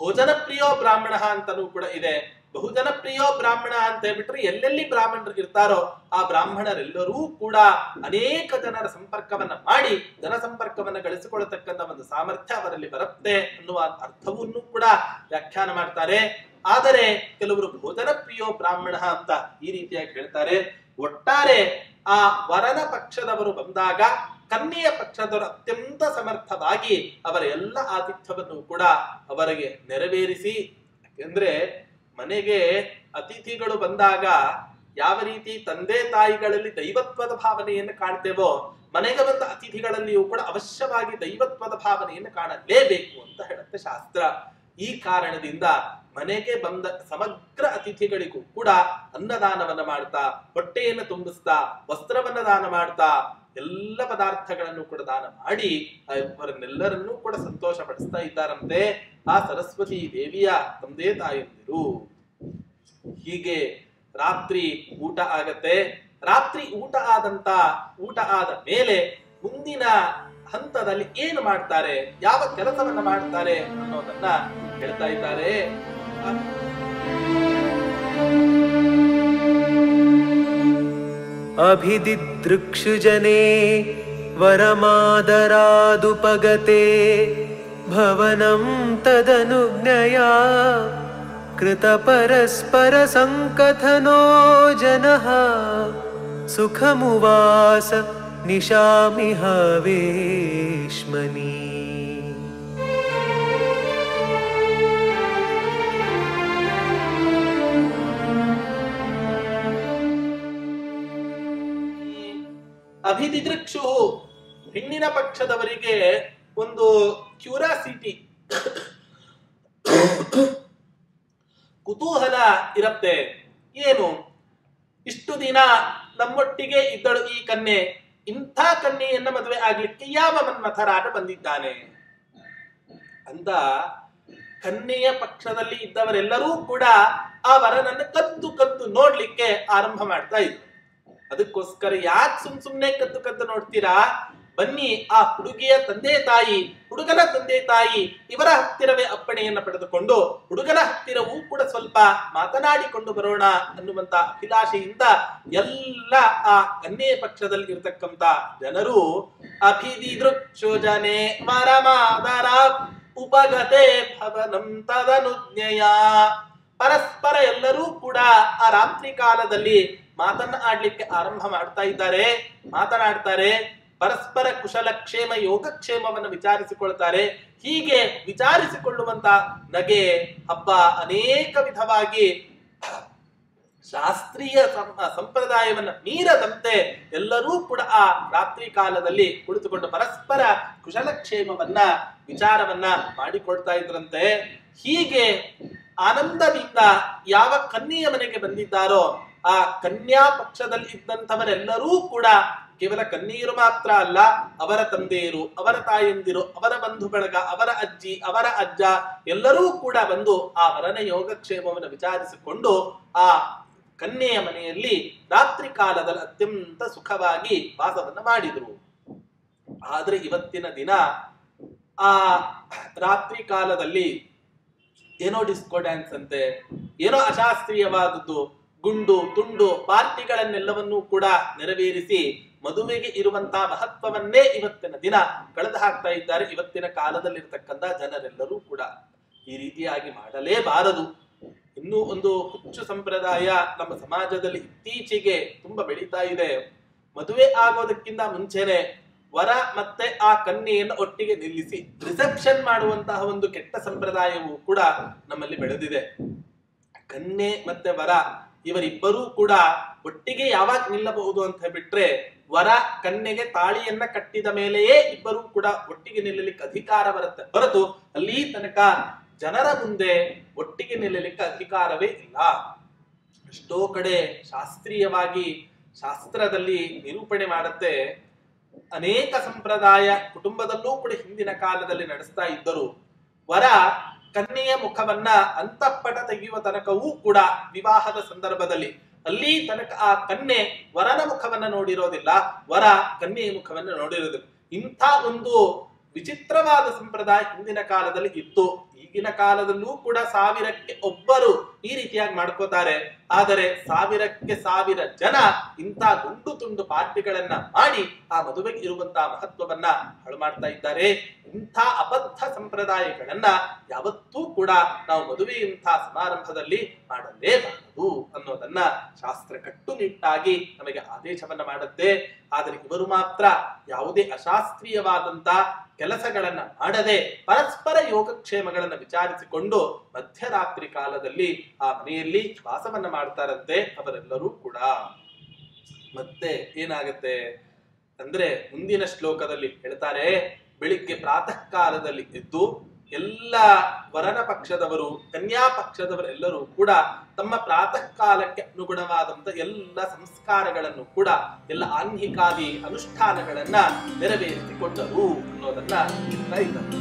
ಭೋಜನಪ್ರಿಯೋ ಬ್ರಾಹ್ಮಣ ಅಂತನೂ ಕೂಡ ಇದೆ. ಬಹುಜನಪ್ರಿಯೋ ಬ್ರಾಹ್ಮಣ ಅಂತ ಹೇಳ್ಬಿಟ್ರೆ ಎಲ್ಲೆಲ್ಲಿ ಬ್ರಾಹ್ಮಣರು ಇರ್ತಾರೋ ಆ ಬ್ರಾಹ್ಮಣರೆಲ್ಲರೂ ಕೂಡ ಅನೇಕ ಜನರ ಸಂಪರ್ಕವನ್ನ ಮಾಡಿ ಜನಸಂಪರ್ಕವನ್ನ ಗಳಿಸಿಕೊಳ್ಳತಕ್ಕಂಥ ಒಂದು ಸಾಮರ್ಥ್ಯ ಅವರಲ್ಲಿ ಬರುತ್ತೆ ಅನ್ನುವ ಅರ್ಥವನ್ನು ಕೂಡ ವ್ಯಾಖ್ಯಾನ ಮಾಡ್ತಾರೆ. ಆದರೆ ಕೆಲವರು ಭೋಜನಪ್ರಿಯೋ ಬ್ರಾಹ್ಮಣ ಅಂತ ಈ ರೀತಿಯಾಗಿ ಹೇಳ್ತಾರೆ. ಒಟ್ಟಾರೆ ಆ ವರನ ಪಕ್ಷದವರು ಬಂದಾಗ ಕನ್ಯೆಯ ಪಕ್ಷದವರು ಅತ್ಯಂತ ಸಮರ್ಥವಾಗಿ ಅವರ ಎಲ್ಲ ಆತಿಥ್ಯವನ್ನು ಕೂಡ ಅವರಿಗೆ ನೆರವೇರಿಸಿ, ಯಾಕೆಂದ್ರೆ ಮನೆಗೆ ಅತಿಥಿಗಳು ಬಂದಾಗ ಯಾವ ರೀತಿ ತಂದೆ ತಾಯಿಗಳಲ್ಲಿ ದೈವತ್ವದ ಭಾವನೆಯನ್ನು ಕಾಣ್ತೇವೋ ಮನೆಗೆ ಬಂದ ಅತಿಥಿಗಳಲ್ಲಿಯೂ ಕೂಡ ಅವಶ್ಯವಾಗಿ ದೈವತ್ವದ ಭಾವನೆಯನ್ನು ಕಾಣಲೇಬೇಕು ಅಂತ ಹೇಳುತ್ತೆ ಶಾಸ್ತ್ರ. ಈ ಕಾರಣದಿಂದ ಮನೆಗೆ ಬಂದ ಸಮಗ್ರ ಅತಿಥಿಗಳಿಗೂ ಕೂಡ ಅನ್ನದಾನವನ್ನ ಮಾಡ್ತಾ, ಹೊಟ್ಟೆಯನ್ನು ತುಂಬಿಸ್ತಾ, ವಸ್ತ್ರವನ್ನ ದಾನ ಮಾಡ್ತಾ, ಎಲ್ಲ ಪದಾರ್ಥಗಳನ್ನು ಕೂಡ ದಾನ ಮಾಡಿ ಅವರನ್ನೆಲ್ಲರನ್ನೂ ಕೂಡ ಸಂತೋಷ ಪಡಿಸ್ತಾ ಇದ್ದಾರಂತೆ ಆ ಸರಸ್ವತಿ ದೇವಿಯ ತಂದೆ ತಾಯಂದಿರು. ಹೀಗೆ ರಾತ್ರಿ ಊಟ ಆಗತ್ತೆ. ರಾತ್ರಿ ಊಟ ಆದ ಮೇಲೆ ಮುಂದಿನ ಹಂತದಲ್ಲಿ ಏನು ಮಾಡ್ತಾರೆ, ಯಾವ ಕೆಲಸವನ್ನ ಮಾಡ್ತಾರೆ ಅನ್ನೋದನ್ನ ಹೇಳ್ತಾ ಇದ್ದಾರೆ. ಅಭಿದಿದೃಕ್ಷುಜನೆ ವರಮಾದರಾದುಪಗತೆ ಭವನಂ ತದನುಜ್ಞಯಾ ಕೃತ ಪರಸ್ಪರ ಸಂಕಥನೋ ಜನಃ ಸುಖಮುವಾಸ ನಿಶಾಮಿಹ ವೇಶ್ಮನಿ. ಅಭಿದಿದೃಕ್ಷು ಹೆಣ್ಣಿನ ಪಕ್ಷದವರಿಗೆ ಒಂದು ಕ್ಯೂರಾಸಿಟಿ, ಕುತೂಹಲ ಇರುತ್ತೆ. ಏನು, ಇಷ್ಟು ದಿನ ನಮ್ಮೊಟ್ಟಿಗೆ ಇದ್ದಳು ಈ ಕನ್ಯೆ, ಇಂಥ ಕನ್ಯೆಯನ್ನ ಮದುವೆ ಆಗ್ಲಿಕ್ಕೆ ಯಾವ ಮನ್ಮಥರಾಟ ಬಂದಿದ್ದಾನೆ ಅಂತ ಕನ್ಯೆಯ ಪಕ್ಷದಲ್ಲಿ ಇದ್ದವರೆಲ್ಲರೂ ಕೂಡ ಆ ವರನನ್ನು ಕದ್ದು ಕದ್ದು ನೋಡ್ಲಿಕ್ಕೆ ಆರಂಭ ಮಾಡ್ತಾ ಇದ್ರು. ಅದಕ್ಕೋಸ್ಕರ ಯಾಕೆ ಸುಮ್ನೆ ಕದ್ದು ನೋಡ್ತೀರಾ, ಬನ್ನಿ ಆ ಹುಡುಗಿಯ ತಂದೆ ತಾಯಿ, ಹುಡುಗನ ತಂದೆ ತಾಯಿ ಇವರ ಹತ್ತಿರವೇ ಅಪ್ಪಣೆಯನ್ನ ಪಡೆದುಕೊಂಡು ಹುಡುಗನ ಹತ್ತಿರವೂ ಕೂಡ ಸ್ವಲ್ಪ ಮಾತನಾಡಿಕೊಂಡು ಬರೋಣ ಅನ್ನುವಂತ ಅಭಿಲಾಷೆಯಿಂದ ಎಲ್ಲ ಆ ಕನ್ಯೆಯ ಪಕ್ಷದಲ್ಲಿ ಇರತಕ್ಕಂತ ಜನರು ಅಭಿದಿದೃಕ್ಷುಜನೆ ವರಮಾದರ ಉಪಗತೆ ಭವನಂ ತದನುಜ್ಞೆಯ, ಪರಸ್ಪರ ಎಲ್ಲರೂ ಕೂಡ ಆ ರಾತ್ರಿ ಕಾಲದಲ್ಲಿ ಮಾತನಾಡ್ಲಿಕ್ಕೆ ಆರಂಭ ಮಾತನಾಡ್ತಾರೆ. ಪರಸ್ಪರ ಕುಶಲಕ್ಷೇಮ ಯೋಗಕ್ಷೇಮವನ್ನು ವಿಚಾರಿಸಿಕೊಳ್ತಾರೆ. ಹೀಗೆ ವಿಚಾರಿಸಿಕೊಳ್ಳುವಂತ ನಗೆ ಹಬ್ಬ ಅನೇಕ ವಿಧವಾಗಿ ಶಾಸ್ತ್ರೀಯ ಸಂಪ್ರದಾಯವನ್ನ ಮೀರದಂತೆ ಎಲ್ಲರೂ ಕೂಡ ಆ ರಾತ್ರಿ ಕಾಲದಲ್ಲಿ ಕುಳಿತುಕೊಂಡು ಪರಸ್ಪರ ಕುಶಲಕ್ಷೇಮವನ್ನ ವಿಚಾರವನ್ನ ಮಾಡಿಕೊಳ್ತಾ ಇದ್ರಂತೆ. ಹೀಗೆ ಆನಂದದಿಂದ ಯಾವ ಕನ್ಯೆಯ ಮನೆಗೆ ಬಂದಿದ್ದಾರೋ ಆ ಕನ್ಯಾ ಪಕ್ಷದಲ್ಲಿ ಇದ್ದಂಥವರೆಲ್ಲರೂ ಕೂಡ ಕೇವಲ ಕನ್ಯೆಯರು ಮಾತ್ರ ಅಲ್ಲ, ಅವರ ತಂದೆಯರು, ಅವರ ತಾಯಂದಿರು, ಅವರ ಬಂಧು ಬಳಗ, ಅವರ ಅಜ್ಜಿ, ಅವರ ಅಜ್ಜ ಎಲ್ಲರೂ ಕೂಡ ಬಂದು ಆ ವರನ ಯೋಗಕ್ಷೇಮವನ್ನು ವಿಚಾರಿಸಿಕೊಂಡು ಆ ಕನ್ಯೆಯ ಮನೆಯಲ್ಲಿ ರಾತ್ರಿ ಕಾಲದಲ್ಲಿ ಅತ್ಯಂತ ಸುಖವಾಗಿ ವಾಸವನ್ನ ಮಾಡಿದ್ರು. ಆದ್ರೆ ಇವತ್ತಿನ ದಿನ ಆ ರಾತ್ರಿ ಕಾಲದಲ್ಲಿ ಏನೋ ಡಿಸ್ಕೋ ಡ್ಯಾನ್ಸ್ ಅಂತೆ, ಏನೋ ಅಶಾಸ್ತ್ರೀಯವಾದದ್ದು, ಗುಂಡು ತುಂಡು ಪಾರ್ಟಿಗಳನ್ನೆಲ್ಲವನ್ನೂ ಕೂಡ ನೆರವೇರಿಸಿ ಮದುವೆಗೆ ಇರುವಂತಹ ಮಹತ್ವವನ್ನೇ ಇವತ್ತಿನ ದಿನ ಕಳೆದು ಹಾಕ್ತಾ ಇದ್ದಾರೆ. ಇವತ್ತಿನ ಕಾಲದಲ್ಲಿರ್ತಕ್ಕಂಥ ಜನರೆಲ್ಲರೂ ಕೂಡ ಈ ರೀತಿಯಾಗಿ ಮಾಡಲೇಬಾರದು. ಇನ್ನೂ ಒಂದು ಹುಚ್ಚು ಸಂಪ್ರದಾಯ ನಮ್ಮ ಸಮಾಜದಲ್ಲಿ ಇತ್ತೀಚೆಗೆ ತುಂಬಾ ಬೆಳೀತಾ ಇದೆ. ಮದುವೆ ಆಗೋದಕ್ಕಿಂತ ಮುಂಚೆನೆ ವರ ಮತ್ತೆ ಆ ಕನ್ಯೆಯನ್ನು ಒಟ್ಟಿಗೆ ನಿಲ್ಲಿಸಿ ರಿಸೆಪ್ಷನ್ ಮಾಡುವಂತಹ ಒಂದು ಕೆಟ್ಟ ಸಂಪ್ರದಾಯವು ಕೂಡ ನಮ್ಮಲ್ಲಿ ಬೆಳೆದಿದೆ. ಕನ್ಯೆ ಮತ್ತೆ ವರ ಇವರಿಬ್ಬರೂ ಕೂಡ ಒಟ್ಟಿಗೆ ಯಾವಾಗ ನಿಲ್ಲಬಹುದು ಅಂತ ಬಿಟ್ರೆ ವರ ಕನ್ಯೆಗೆ ತಾಳಿಯನ್ನ ಕಟ್ಟಿದ ಮೇಲೆಯೇ ಇಬ್ಬರೂ ಕೂಡ ಒಟ್ಟಿಗೆ ನಿಲ್ಲಲಿಕ್ಕೆ ಅಧಿಕಾರ ಬರುತ್ತೆ ಹೊರತು ಅಲ್ಲಿ ತನಕ ಜನರ ಮುಂದೆ ಒಟ್ಟಿಗೆ ನಿಲ್ಲಲಿಕ್ಕೆ ಅಧಿಕಾರವೇ ಇಲ್ಲ. ಎಷ್ಟೋ ಕಡೆ ಶಾಸ್ತ್ರೀಯವಾಗಿ ಶಾಸ್ತ್ರದಲ್ಲಿ ನಿರೂಪಣೆ ಮಾಡುತ್ತೆ. ಅನೇಕ ಸಂಪ್ರದಾಯ ಕುಟುಂಬದಲ್ಲೂ ಕೂಡ ಹಿಂದಿನ ಕಾಲದಲ್ಲಿ ನಡೆಸ್ತಾ ಇದ್ದರು. ವರ ಕನ್ಯೆಯ ಮುಖವನ್ನ ಅಂತಃಪಟ ತೆಗೆಯುವ ತನಕವೂ ಕೂಡ ವಿವಾಹದ ಸಂದರ್ಭದಲ್ಲಿ ಅಲ್ಲಿ ತನಕ ಆ ಕನ್ಯೆ ವರನ ಮುಖವನ್ನ ನೋಡಿರೋದಿಲ್ಲ, ವರ ಕನ್ಯೆಯ ಮುಖವನ್ನ ನೋಡಿರೋದು. ಇಂಥ ಒಂದು ವಿಚಿತ್ರವಾದ ಸಂಪ್ರದಾಯ ಹಿಂದಿನ ಕಾಲದಲ್ಲಿ ಇತ್ತು. ಈಗಿನ ಕಾಲದಲ್ಲೂ ಕೂಡ 1000ಕ್ಕೆ ಒಬ್ಬರು ಈ ರೀತಿಯಾಗಿ ಮಾಡ್ಕೋತಾರೆ. ಆದರೆ 1000ಕ್ಕೆ 1000 ಜನ ಇಂಥ ತುಂಡು ತುಂಡು ಪಾರ್ಟಿಗಳನ್ನ ಮಾಡಿ ಆ ಮದುವೆಗೆ ಇರುವಂತಹ ಮಹತ್ವವನ್ನ ಹಾಳು ಮಾಡ್ತಾ ಇದ್ದಾರೆ. ಇಂಥ ಅಬದ್ಧ ಸಂಪ್ರದಾಯಗಳನ್ನ ಯಾವತ್ತೂ ಕೂಡ ನಾವು ಮದುವೆಯಂಥ ಸಮಾರಂಭದಲ್ಲಿ ಮಾಡಲೇಬಾರದು ಅನ್ನೋದನ್ನ ಶಾಸ್ತ್ರ ಕಟ್ಟುನಿಟ್ಟಾಗಿ ನಮಗೆ ಆದೇಶವನ್ನ ಮಾಡುತ್ತೆ. ಆದರೆ ಇವರು ಮಾತ್ರ ಯಾವುದೇ ಅಶಾಸ್ತ್ರೀಯವಾದಂತ ಕೆಲಸಗಳನ್ನ ಮಾಡದೆ ಪರಸ್ಪರ ಯೋಗಕ್ಷೇಮಗಳನ್ನ ವಿಚಾರಿಸಿಕೊಂಡು ಮಧ್ಯರಾತ್ರಿ ಕಾಲದಲ್ಲಿ ಆ ಮನೆಯಲ್ಲಿ ವಾಸವನ್ನ ಮಾಡ್ತಾರಂತೆ ಅವರೆಲ್ಲರೂ ಕೂಡ. ಮತ್ತೆ ಏನಾಗತ್ತೆ ಅಂದ್ರೆ ಮುಂದಿನ ಶ್ಲೋಕದಲ್ಲಿ ಹೇಳ್ತಾರೆ, ಬೆಳಿಗ್ಗೆ ಪ್ರಾತಃ ಕಾಲದಲ್ಲಿ ಎದ್ದು ಎಲ್ಲ ವರನ ಪಕ್ಷದವರು ಕನ್ಯಾ ಪಕ್ಷದವರೆಲ್ಲರೂ ಕೂಡ ತಮ್ಮ ಪ್ರಾತಃ ಕಾಲಕ್ಕೆ ಅನುಗುಣವಾದಂತ ಎಲ್ಲ ಸಂಸ್ಕಾರಗಳನ್ನು ಕೂಡ ಎಲ್ಲ ಆನ್ಹಿಕಾದಿ ಅನುಷ್ಠಾನಗಳನ್ನ ನೆರವೇರಿಸಿಕೊಂಡರು ಅನ್ನೋದನ್ನ ಹೇಳ್ತಾ ಇದ್ದಾರೆ.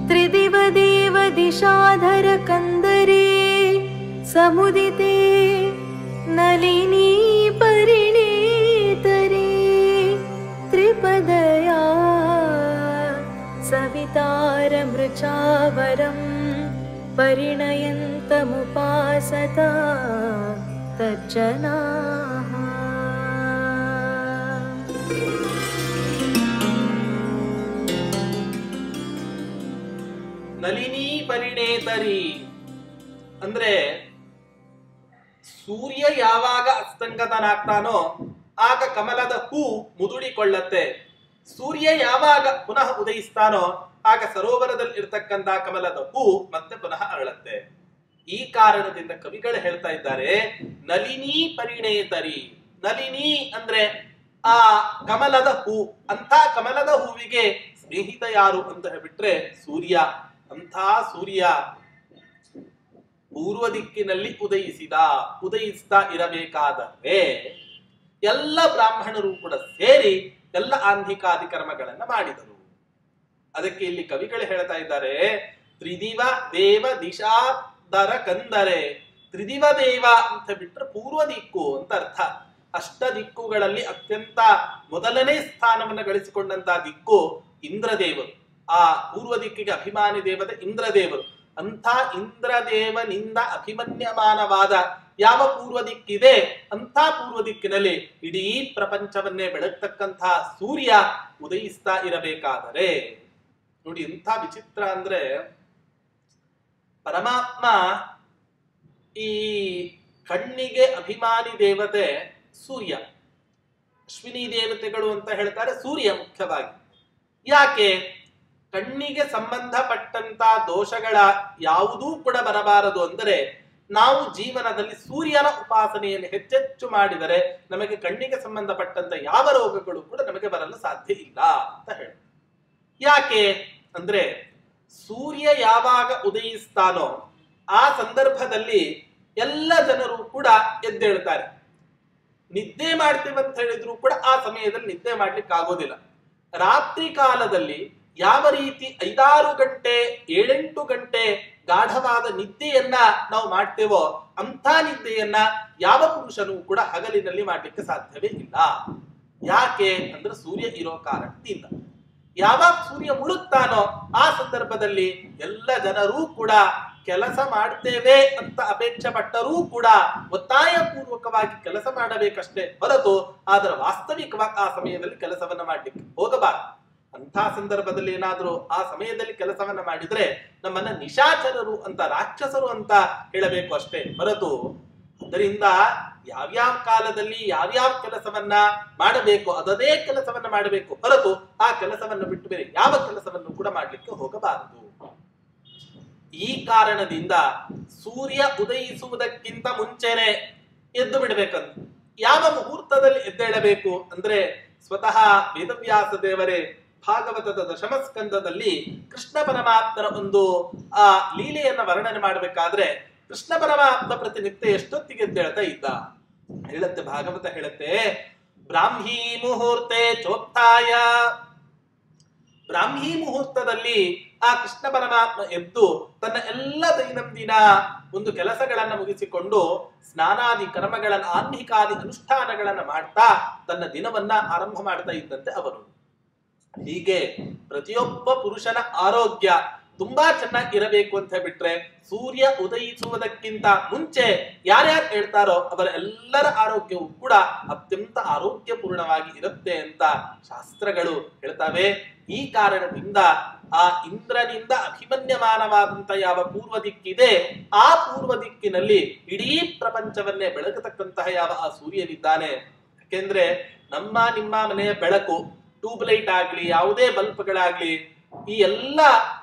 ತ್ರಿದಿವದೇವ ದಿಶಾಧರ ಕಂದರೇ ಸಮುದಿತೆ ನಳಿನಿ ಪರಿಣೇತರೇ ತ್ರಿಪದಯಾ ಸವಿತಾರ ಮೃಚಾವರಂ ಪರಿಣಯಂತಮುಪಾಸತ ತಜ್ಜನಾಃ. ನಳಿನಿ ಪರಿಣೇತರಿ ಅಂದ್ರೆ ಸೂರ್ಯ ಯಾವಾಗ ಅಸ್ತಂಗತನಾಗ್ತಾನೋ ಆಗ ಕಮಲದ ಹೂ ಮುದುಡಿಕೊಳ್ಳತ್ತೆ. ಸೂರ್ಯ ಯಾವಾಗ ಪುನಃ ಉದಯಿಸ್ತಾನೋ ಆಗ ಸರೋವರದಲ್ಲಿ ಇರ್ತಕ್ಕಂಥ ಕಮಲದ ಹೂ ಮತ್ತೆ ಪುನಃ ಅರಳತ್ತೆ. ಈ ಕಾರಣದಿಂದ ಕವಿಗಳು ಹೇಳ್ತಾ ಇದ್ದಾರೆ ನಳಿನಿ ಪರಿಣೇತರಿ. ನಳಿನಿ ಅಂದ್ರೆ ಆ ಕಮಲದ ಹೂ. ಅಂತ ಕಮಲದ ಹೂವಿಗೆ ಸ್ನೇಹಿತ ಯಾರು ಅಂತ ಹೇಳ್ಬಿಟ್ರೆ ಸೂರ್ಯ. ಅಂಥ ಸೂರ್ಯ ಪೂರ್ವ ದಿಕ್ಕಿನಲ್ಲಿ ಉದಯಿಸ್ತಾ ಇರಬೇಕಾದರೆ ಎಲ್ಲ ಬ್ರಾಹ್ಮಣರು ಕೂಡ ಸೇರಿ ಎಲ್ಲ ಆನ್ಹಿಕಾದಿ ಕರ್ಮಗಳನ್ನ ಮಾಡಿದರು. ಅದಕ್ಕೆ ಇಲ್ಲಿ ಕವಿಗಳು ಹೇಳ್ತಾ ಇದ್ದಾರೆ ತ್ರಿದಿವ ದೇವ ದಿಶಾಧರ ಕಂದರೆ. ತ್ರಿದಿವ ದೇವ ಅಂತ ಬಿಟ್ರೆ ಪೂರ್ವ ದಿಕ್ಕು ಅಂತ ಅರ್ಥ. ಅಷ್ಟ ದಿಕ್ಕುಗಳಲ್ಲಿ ಅತ್ಯಂತ ಮೊದಲನೇ ಸ್ಥಾನವನ್ನು ಗಳಿಸಿಕೊಂಡಂತಹ ದಿಕ್ಕು ಇಂದ್ರದೇವರು. ಆ ಪೂರ್ವ ದಿಕ್ಕಿಗೆ ಅಭಿಮಾನಿ ದೇವತೆ ಇಂದ್ರದೇವರು. ಅಂಥ ಇಂದ್ರದೇವನಿಂದ ಅಭಿಮನ್ಯಮಾನವಾದ ಯಾವ ಪೂರ್ವ ದಿಕ್ಕಿದೆ ಅಂತ ಪೂರ್ವ ದಿಕ್ಕಿನಲ್ಲಿ ಇಡೀ ಪ್ರಪಂಚವನ್ನೇ ಬೆಳಗ್ತಕ್ಕಂತಹ ಸೂರ್ಯ ಉದಯಿಸ್ತಾ ಇರಬೇಕಾದರೆ ನೋಡಿ ಎಂಥ ವಿಚಿತ್ರ ಅಂದ್ರೆ ಪರಮಾತ್ಮ ಈ ಕಣ್ಣಿಗೆ ಅಭಿಮಾನಿ ದೇವತೆ ಸೂರ್ಯ. ಅಶ್ವಿನಿ ದೇವತೆಗಳು ಅಂತ ಹೇಳ್ತಾರೆ ಸೂರ್ಯ ಮುಖ್ಯವಾಗಿ. ಯಾಕೆ? ಕಣ್ಣಿಗೆ ಸಂಬಂಧಪಟ್ಟಂತ ದೋಷಗಳ ಯಾವುದೂ ಕೂಡ ಬರಬಾರದು ಅಂದರೆ ನಾವು ಜೀವನದಲ್ಲಿ ಸೂರ್ಯನ ಉಪಾಸನೆಯನ್ನು ಹೆಚ್ಚೆಚ್ಚು ಮಾಡಿದರೆ ನಮಗೆ ಕಣ್ಣಿಗೆ ಸಂಬಂಧಪಟ್ಟಂತ ಯಾವ ರೋಗಗಳು ಕೂಡ ನಮಗೆ ಬರಲು ಸಾಧ್ಯ ಇಲ್ಲ ಅಂತ ಹೇಳಿ. ಯಾಕೆ ಅಂದ್ರೆ ಸೂರ್ಯ ಯಾವಾಗ ಉದಯಿಸ್ತಾನೋ ಆ ಸಂದರ್ಭದಲ್ಲಿ ಎಲ್ಲ ಜನರು ಕೂಡ ಎದ್ದೇಳ್ತಾರೆ. ನಿದ್ದೆ ಮಾಡ್ತೀವಂತ ಹೇಳಿದ್ರು ಕೂಡ ಆ ಸಮಯದಲ್ಲಿ ನಿದ್ದೆ ಮಾಡ್ಲಿಕ್ಕೆ ಆಗೋದಿಲ್ಲ. ರಾತ್ರಿ ಕಾಲದಲ್ಲಿ ಯಾವ ರೀತಿ 5-6 ಗಂಟೆ 7-8 ಗಂಟೆ ಗಾಢವಾದ ನಿದ್ದೆಯನ್ನ ನಾವು ಮಾಡ್ತೇವೋ ಅಂಥ ನಿದ್ದೆಯನ್ನ ಯಾವ ಪುರುಷನೂ ಕೂಡ ಹಗಲಿನಲ್ಲಿ ಮಾಡ್ಲಿಕ್ಕೆ ಸಾಧ್ಯವೇ ಇಲ್ಲ. ಯಾಕೆ ಅಂದ್ರೆ ಸೂರ್ಯ ಇರೋ ಕಾರಣದಿಂದ. ಯಾವಾಗ ಸೂರ್ಯ ಮುಳುಗ್ತಾನೋ ಆ ಸಂದರ್ಭದಲ್ಲಿ ಎಲ್ಲ ಜನರೂ ಕೂಡ ಕೆಲಸ ಮಾಡ್ತೇವೆ ಅಂತ ಅಪೇಕ್ಷೆ ಪಟ್ಟರೂ ಕೂಡ ಒತ್ತಾಯ ಪೂರ್ವಕವಾಗಿ ಕೆಲಸ ಮಾಡಬೇಕಷ್ಟೇ ಹೊರತು ಆದ್ರೆ ವಾಸ್ತವಿಕವಾಗಿ ಆ ಸಮಯದಲ್ಲಿ ಕೆಲಸವನ್ನ ಮಾಡ್ಲಿಕ್ಕೆ ಹೋಗಬಾರದು. ಅಂಥ ಸಂದರ್ಭದಲ್ಲಿ ಏನಾದ್ರೂ ಆ ಸಮಯದಲ್ಲಿ ಕೆಲಸವನ್ನ ಮಾಡಿದ್ರೆ ನಮ್ಮನ್ನ ನಿಶಾಚರರು ಅಂತ ರಾಕ್ಷಸರು ಅಂತ ಹೇಳಬೇಕು ಅಷ್ಟೇ ಹೊರತು ಅದರಿಂದ ಯಾವ್ಯಾವ ಕಾಲದಲ್ಲಿ ಯಾವ್ಯಾವ ಕೆಲಸವನ್ನ ಮಾಡಬೇಕು ಅದೇ ಕೆಲಸವನ್ನ ಮಾಡಬೇಕು ಹೊರತು ಆ ಕೆಲಸವನ್ನು ಬಿಟ್ಟು ಬೇರೆ ಯಾವ ಕೆಲಸವನ್ನು ಕೂಡ ಮಾಡ್ಲಿಕ್ಕೆ ಹೋಗಬಾರದು. ಈ ಕಾರಣದಿಂದ ಸೂರ್ಯ ಉದಯಿಸುವುದಕ್ಕಿಂತ ಮುಂಚೆನೆ ಎದ್ದು ಬಿಡಬೇಕಂತ. ಯಾವ ಮುಹೂರ್ತದಲ್ಲಿ ಎದ್ದೇಳಬೇಕು ಅಂದ್ರೆ ಸ್ವತಃ ವೇದವ್ಯಾಸ ದೇವರೇ ಭಾಗವತದ ದಶಮ ಸ್ಕಂದದಲ್ಲಿ ಕೃಷ್ಣ ಪರಮಾತ್ಮನ ಒಂದು ಆ ಲೀಲೆಯನ್ನ ವರ್ಣನೆ ಮಾಡಬೇಕಾದ್ರೆ ಕೃಷ್ಣ ಪರಮಾತ್ಮ ಪ್ರತಿನಿತ್ಯ ಎಷ್ಟೊತ್ತಿಗೆ ಎದ್ದೇಳ್ತಾ ಇದ್ದ ಹೇಳುತ್ತೆ ಭಾಗವತ. ಹೇಳುತ್ತೆ ಬ್ರಾಹ್ಮೀ ಮುಹೂರ್ತೆ ಚೋತ್ಥಾಯ. ಬ್ರಾಹ್ಮೀ ಮುಹೂರ್ತದಲ್ಲಿ ಆ ಕೃಷ್ಣ ಪರಮಾತ್ಮ ಎದ್ದು ತನ್ನ ಎಲ್ಲ ದೈನಂದಿನ ಒಂದು ಕೆಲಸಗಳನ್ನ ಮುಗಿಸಿಕೊಂಡು ಸ್ನಾನಾದಿ ಕರ್ಮಗಳನ್ನ ಆನ್ಹಿಕಾದಿ ಅನುಷ್ಠಾನಗಳನ್ನ ಮಾಡ್ತಾ ತನ್ನ ದಿನವನ್ನ ಆರಂಭ ಮಾಡ್ತಾ ಇದ್ದಂತೆ ಅವನು. ಹೀಗೆ ಪ್ರತಿಯೊಬ್ಬ ಪುರುಷನ ಆರೋಗ್ಯ ತುಂಬಾ ಚೆನ್ನಾಗಿರಬೇಕು ಅಂತ ಬಿಟ್ರೆ ಸೂರ್ಯ ಉದಯಿಸುವುದಕ್ಕಿಂತ ಮುಂಚೆ ಯಾರ್ಯಾರು ಹೇಳ್ತಾರೋ ಅವರ ಎಲ್ಲರ ಆರೋಗ್ಯವು ಕೂಡ ಅತ್ಯಂತ ಆರೋಗ್ಯಪೂರ್ಣವಾಗಿ ಇರುತ್ತೆ ಅಂತ ಶಾಸ್ತ್ರಗಳು ಹೇಳ್ತವೆ. ಈ ಕಾರಣದಿಂದ ಆ ಇಂದ್ರನಿಂದ ಅಭಿಮನ್ಯಮಾನವಾದಂತ ಯಾವ ಪೂರ್ವ ದಿಕ್ಕಿದೆ ಆ ಪೂರ್ವ ದಿಕ್ಕಿನಲ್ಲಿ ಇಡೀ ಪ್ರಪಂಚವನ್ನೇ ಬೆಳಗತಕ್ಕಂತಹ ಯಾವ ಆ ಸೂರ್ಯನಿದ್ದಾನೆ. ಯಾಕೆಂದ್ರೆ ನಿಮ್ಮ ಮನೆಯ ಬೆಳಕು ಟ್ಯೂಬ್ಲೈಟ್ ಆಗ್ಲಿ ಯಾವುದೇ ಬಲ್ಬ್ಗಳಾಗ್ಲಿ ಈ ಎಲ್ಲ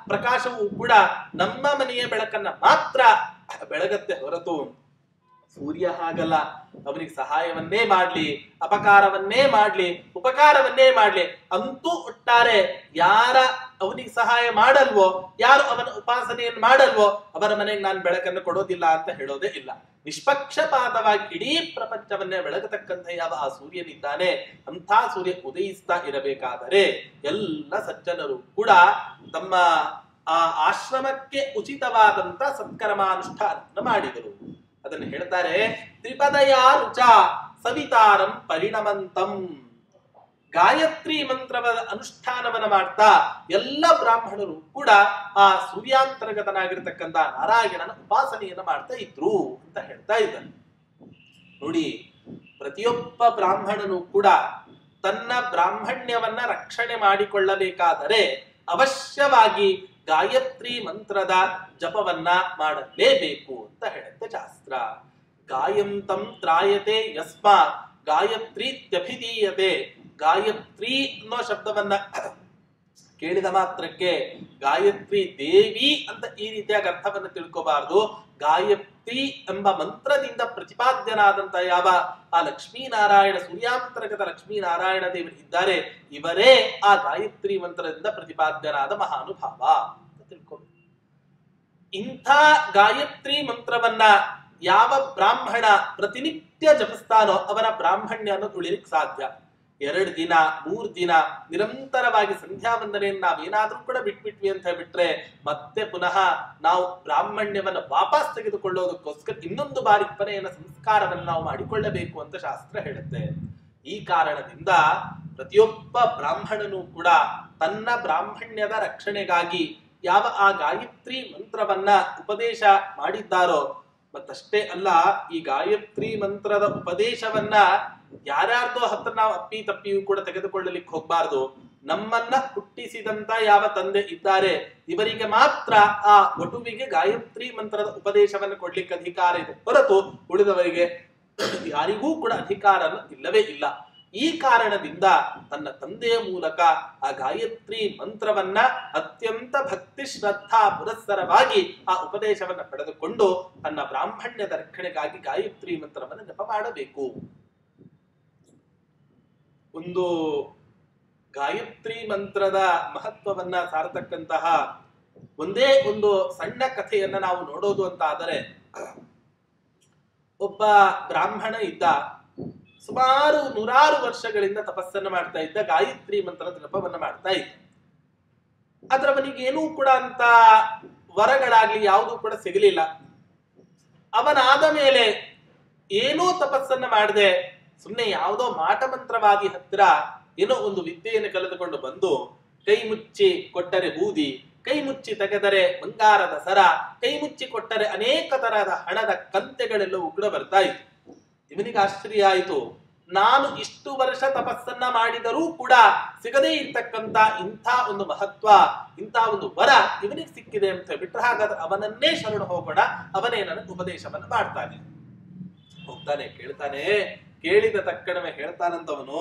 ಪ್ರಕಾಶವೂ ಕೂಡ ನಮ್ಮ ಮನೆಯ ಬೆಳಕನ್ನ ಮಾತ್ರ ಬೆಳಗತ್ತೆ ಹೊರತು ಸೂರ್ಯ ಹಾಗಲ್ಲ. ಅವನಿಗೆ ಸಹಾಯವನ್ನೇ ಮಾಡ್ಲಿ ಅಪಕಾರವನ್ನೇ ಮಾಡ್ಲಿ ಉಪಕಾರವನ್ನೇ ಮಾಡ್ಲಿ ಅಂತೂ ಒಟ್ಟಾರೆ ಯಾರ ಅವನಿಗೆ ಸಹಾಯ ಮಾಡಲ್ವೋ ಯಾರು ಅವನ ಉಪಾಸನೆಯನ್ನು ಮಾಡಲ್ವೋ ಅವರ ಮನೆಗೆ ನಾನು ಬೆಳಕನ್ನು ಕೊಡೋದಿಲ್ಲ ಅಂತ ಹೇಳೋದೇ ಇಲ್ಲ. ನಿಷ್ಪಕ್ಷಪಾತವಾಗಿ ಇಡೀ ಪ್ರಪಂಚವನ್ನೇ ಬೆಳಗತಕ್ಕಂಥ ಯಾವ ಆ ಸೂರ್ಯನಿದ್ದಾನೆ ಅಂಥ ಸೂರ್ಯ ಉದಯಿಸ್ತಾ ಇರಬೇಕಾದರೆ ಎಲ್ಲ ಸಜ್ಜನರು ಕೂಡ ತಮ್ಮ ಆ ಆಶ್ರಮಕ್ಕೆ ಉಚಿತವಾದಂತ ಸತ್ಕರ್ಮಾನುಷ್ಠಾನ ಮಾಡಿದರು. ಅದನ್ನು ಹೇಳ್ತಾರೆ, ತ್ರಿಪದಯಾ ರುಚ ಸವಿತಾರಂ ಪರಿಣಮಂತಂ. ಗಾಯತ್ರಿ ಮಂತ್ರದ ಅನುಷ್ಠಾನವನ್ನ ಮಾಡ್ತಾ ಎಲ್ಲ ಬ್ರಾಹ್ಮಣರು ಕೂಡ ಆ ಸೂರ್ಯಾಂತರ್ಗತನಾಗಿರ್ತಕ್ಕಂಥ ನಾರಾಯಣನ ಉಪಾಸನೆಯನ್ನ ಮಾಡ್ತಾ ಇದ್ರು ಅಂತ ಹೇಳ್ತಾ ಇದ್ದಾನೆ. ನೋಡಿ, ಪ್ರತಿಯೊಬ್ಬ ಬ್ರಾಹ್ಮಣನು ಕೂಡ ತನ್ನ ಬ್ರಾಹ್ಮಣ್ಯವನ್ನ ರಕ್ಷಣೆ ಮಾಡಿಕೊಳ್ಳಬೇಕಾದರೆ ಅವಶ್ಯವಾಗಿ ಗಾಯತ್ರಿ ಮಂತ್ರದ ಜಪವನ್ನ ಮಾಡಲೇಬೇಕು ಅಂತ ಹೇಳುತ್ತೆ ಶಾಸ್ತ್ರ. ಗಾಯಂತಂ ತ್ರಾಯತೆ ಯಸ್ಮಾತ್ ಗಾಯತ್ರಿ ತ್ಯಭಿಧೀಯತೆ. ಗಾಯತ್ರಿ ಅನ್ನೋ ಶಬ್ದವನ್ನ ಕೇಳಿದ ಮಾತ್ರಕ್ಕೆ ಗಾಯತ್ರಿ ದೇವಿ ಅಂತ ಈ ರೀತಿಯಾಗಿ ಅರ್ಥವನ್ನ ತಿಳ್ಕೋಬಾರದು. ಗಾಯತ್ರಿ ಎಂಬ ಮಂತ್ರದಿಂದ ಪ್ರತಿಪಾದ್ಯನಾದಂತ ಯಾವ ಆ ಲಕ್ಷ್ಮೀನಾರಾಯಣ ಸೂರ್ಯಾಂತರ್ಗತ ಲಕ್ಷ್ಮೀನಾರಾಯಣ ದೇವರು ಇದ್ದಾರೆ, ಇವರೇ ಆ ಗಾಯತ್ರಿ ಮಂತ್ರದಿಂದ ಪ್ರತಿಪಾದ್ಯನಾದ ಮಹಾನುಭಾವ ಅಂತ ತಿಳ್ಕೋಬೇಕು. ಇಂಥ ಗಾಯತ್ರಿ ಮಂತ್ರವನ್ನ ಯಾವ ಬ್ರಾಹ್ಮಣ ಪ್ರತಿನಿತ್ಯ ಜಪಿಸ್ತಾನೋ ಅವನ ಬ್ರಾಹ್ಮಣ್ಯ ಅನ್ನೋದು ಉಳಿಲಿಕ್ಕೆ ಸಾಧ್ಯ. 2 ದಿನ 3 ದಿನ ನಿರಂತರವಾಗಿ ಸಂಧ್ಯಾ ವಂದನೆಯನ್ನು ನಾವೇನಾದ್ರೂ ಕೂಡ ಬಿಟ್ಬಿಟ್ವಿ ಅಂತ ಹೇಳ್ಬಿಟ್ರೆ ಮತ್ತೆ ಪುನಃ ನಾವು ಬ್ರಾಹ್ಮಣ್ಯವನ್ನ ವಾಪಸ್ ತೆಗೆದುಕೊಳ್ಳೋದಕ್ಕೋಸ್ಕರ ಇನ್ನೊಂದು ಬಾರಿ ಕೊನೆಯ ಸಂಸ್ಕಾರವನ್ನು ನಾವು ಮಾಡಿಕೊಳ್ಳಬೇಕು ಅಂತ ಶಾಸ್ತ್ರ ಹೇಳುತ್ತೆ. ಈ ಕಾರಣದಿಂದ ಪ್ರತಿಯೊಬ್ಬ ಬ್ರಾಹ್ಮಣನು ಕೂಡ ತನ್ನ ಬ್ರಾಹ್ಮಣ್ಯದ ರಕ್ಷಣೆಗಾಗಿ ಯಾವ ಆ ಗಾಯತ್ರಿ ಮಂತ್ರವನ್ನ ಉಪದೇಶ ಮಾಡಿದ್ದಾರೋ, ಮತ್ತಷ್ಟೇ ಅಲ್ಲ, ಈ ಗಾಯತ್ರಿ ಮಂತ್ರದ ಉಪದೇಶವನ್ನ ಯಾರ್ಯಾರ್ದೋ ಹತ್ರ ನಾವು ಅಪ್ಪಿ ತಪ್ಪಿಯೂ ಕೂಡ ತೆಗೆದುಕೊಳ್ಳಲಿಕ್ಕೆ ಹೋಗ್ಬಾರ್ದು. ನಮ್ಮನ್ನ ಹುಟ್ಟಿಸಿದಂತ ಯಾವ ತಂದೆ ಇದ್ದಾರೆ ಇವರಿಗೆ ಮಾತ್ರ ಆ ವಟುವಿಗೆ ಗಾಯತ್ರಿ ಮಂತ್ರದ ಉಪದೇಶವನ್ನು ಕೊಡ್ಲಿಕ್ಕೆ ಅಧಿಕಾರ ಇದೆ ಹೊರತು ಉಳಿದವರಿಗೆ ಯಾರಿಗೂ ಕೂಡ ಅಧಿಕಾರ ಇಲ್ಲವೇ ಇಲ್ಲ. ಈ ಕಾರಣದಿಂದ ತನ್ನ ತಂದೆಯ ಮೂಲಕ ಆ ಗಾಯತ್ರಿ ಮಂತ್ರವನ್ನ ಅತ್ಯಂತ ಭಕ್ತಿ ಶ್ರದ್ಧಾ ಪುರಸ್ಸರವಾಗಿ ಆ ಉಪದೇಶವನ್ನ ಪಡೆದುಕೊಂಡು ತನ್ನ ಬ್ರಾಹ್ಮಣ್ಯದ ರಕ್ಷಣೆಗಾಗಿ ಗಾಯತ್ರಿ ಮಂತ್ರವನ್ನು ಜಪ ಮಾಡಬೇಕು. ಒಂದು ಗಾಯತ್ರಿ ಮಂತ್ರದ ಮಹತ್ವವನ್ನ ಸಾರತಕ್ಕಂತಹ ಒಂದೇ ಒಂದು ಸಣ್ಣ ಕಥೆಯನ್ನ ನಾವು ನೋಡೋದು ಅಂತ ಆದರೆ, ಒಬ್ಬ ಬ್ರಾಹ್ಮಣ ಇದ್ದ, ಸುಮಾರು 100 ವರ್ಷಗಳಿಂದ ತಪಸ್ಸನ್ನು ಮಾಡ್ತಾ ಇದ್ದ, ಗಾಯತ್ರಿ ಮಂತ್ರದ ಜಪವನ್ನ ಮಾಡ್ತಾ ಇದ್ದ. ಅದ್ರವನಿಗೆ ಏನೂ ಕೂಡ ಅಂತ ವರಗಳಾಗ್ಲಿ ಯಾವುದೂ ಕೂಡ ಸಿಗಲಿಲ್ಲ. ಅವನಾದ ಮೇಲೆ ಏನೂ ತಪಸ್ಸನ್ನ ಮಾಡದೆ ಸುಮ್ಮನೆ ಯಾವುದೋ ಮಾಟ ಮಂತ್ರವಾದಿ ಹತ್ತಿರ ಏನೋ ಒಂದು ವಿದ್ಯೆಯನ್ನು ಕಳೆದುಕೊಂಡು ಬಂದು ಕೈ ಮುಚ್ಚಿ ಕೊಟ್ಟರೆ ಬೂದಿ, ಕೈ ಮುಚ್ಚಿ ತೆಗೆದರೆ ಬಂಗಾರದ ಸರ, ಕೈ ಮುಚ್ಚಿ ಕೊಟ್ಟರೆ ಅನೇಕ ತರಹದ ಹಣದ ಕಂತೆಗಳೆಲ್ಲವೂ ಕೂಡ ಬರ್ತಾ ಇತ್ತು. ಇವನಿಗೆ ಆಶ್ಚರ್ಯ ಆಯಿತು. ನಾನು ಇಷ್ಟು ವರ್ಷ ತಪಸ್ಸನ್ನ ಮಾಡಿದರೂ ಕೂಡ ಸಿಗದೇ ಇರ್ತಕ್ಕಂತ ಇಂಥ ಒಂದು ಮಹತ್ವ, ಇಂಥ ಒಂದು ವರ ಇವನಿಗೆ ಸಿಕ್ಕಿದೆ ಅಂತ ಬಿಟ್ಟರೆ ಹಾಗಾದ್ರೆ ಅವನನ್ನೇ ಶರಣು ಹೋಗೋಣ, ಅವನೇ ನನಗೆ ಉಪದೇಶವನ್ನ ಮಾಡ್ತಾನೆ. ಹೋಗ್ತಾನೆ, ಕೇಳ್ತಾನೆ, ಕೇಳಿದ ತಕ್ಷಣವೇ ಹೇಳ್ತಾನಂತವನು,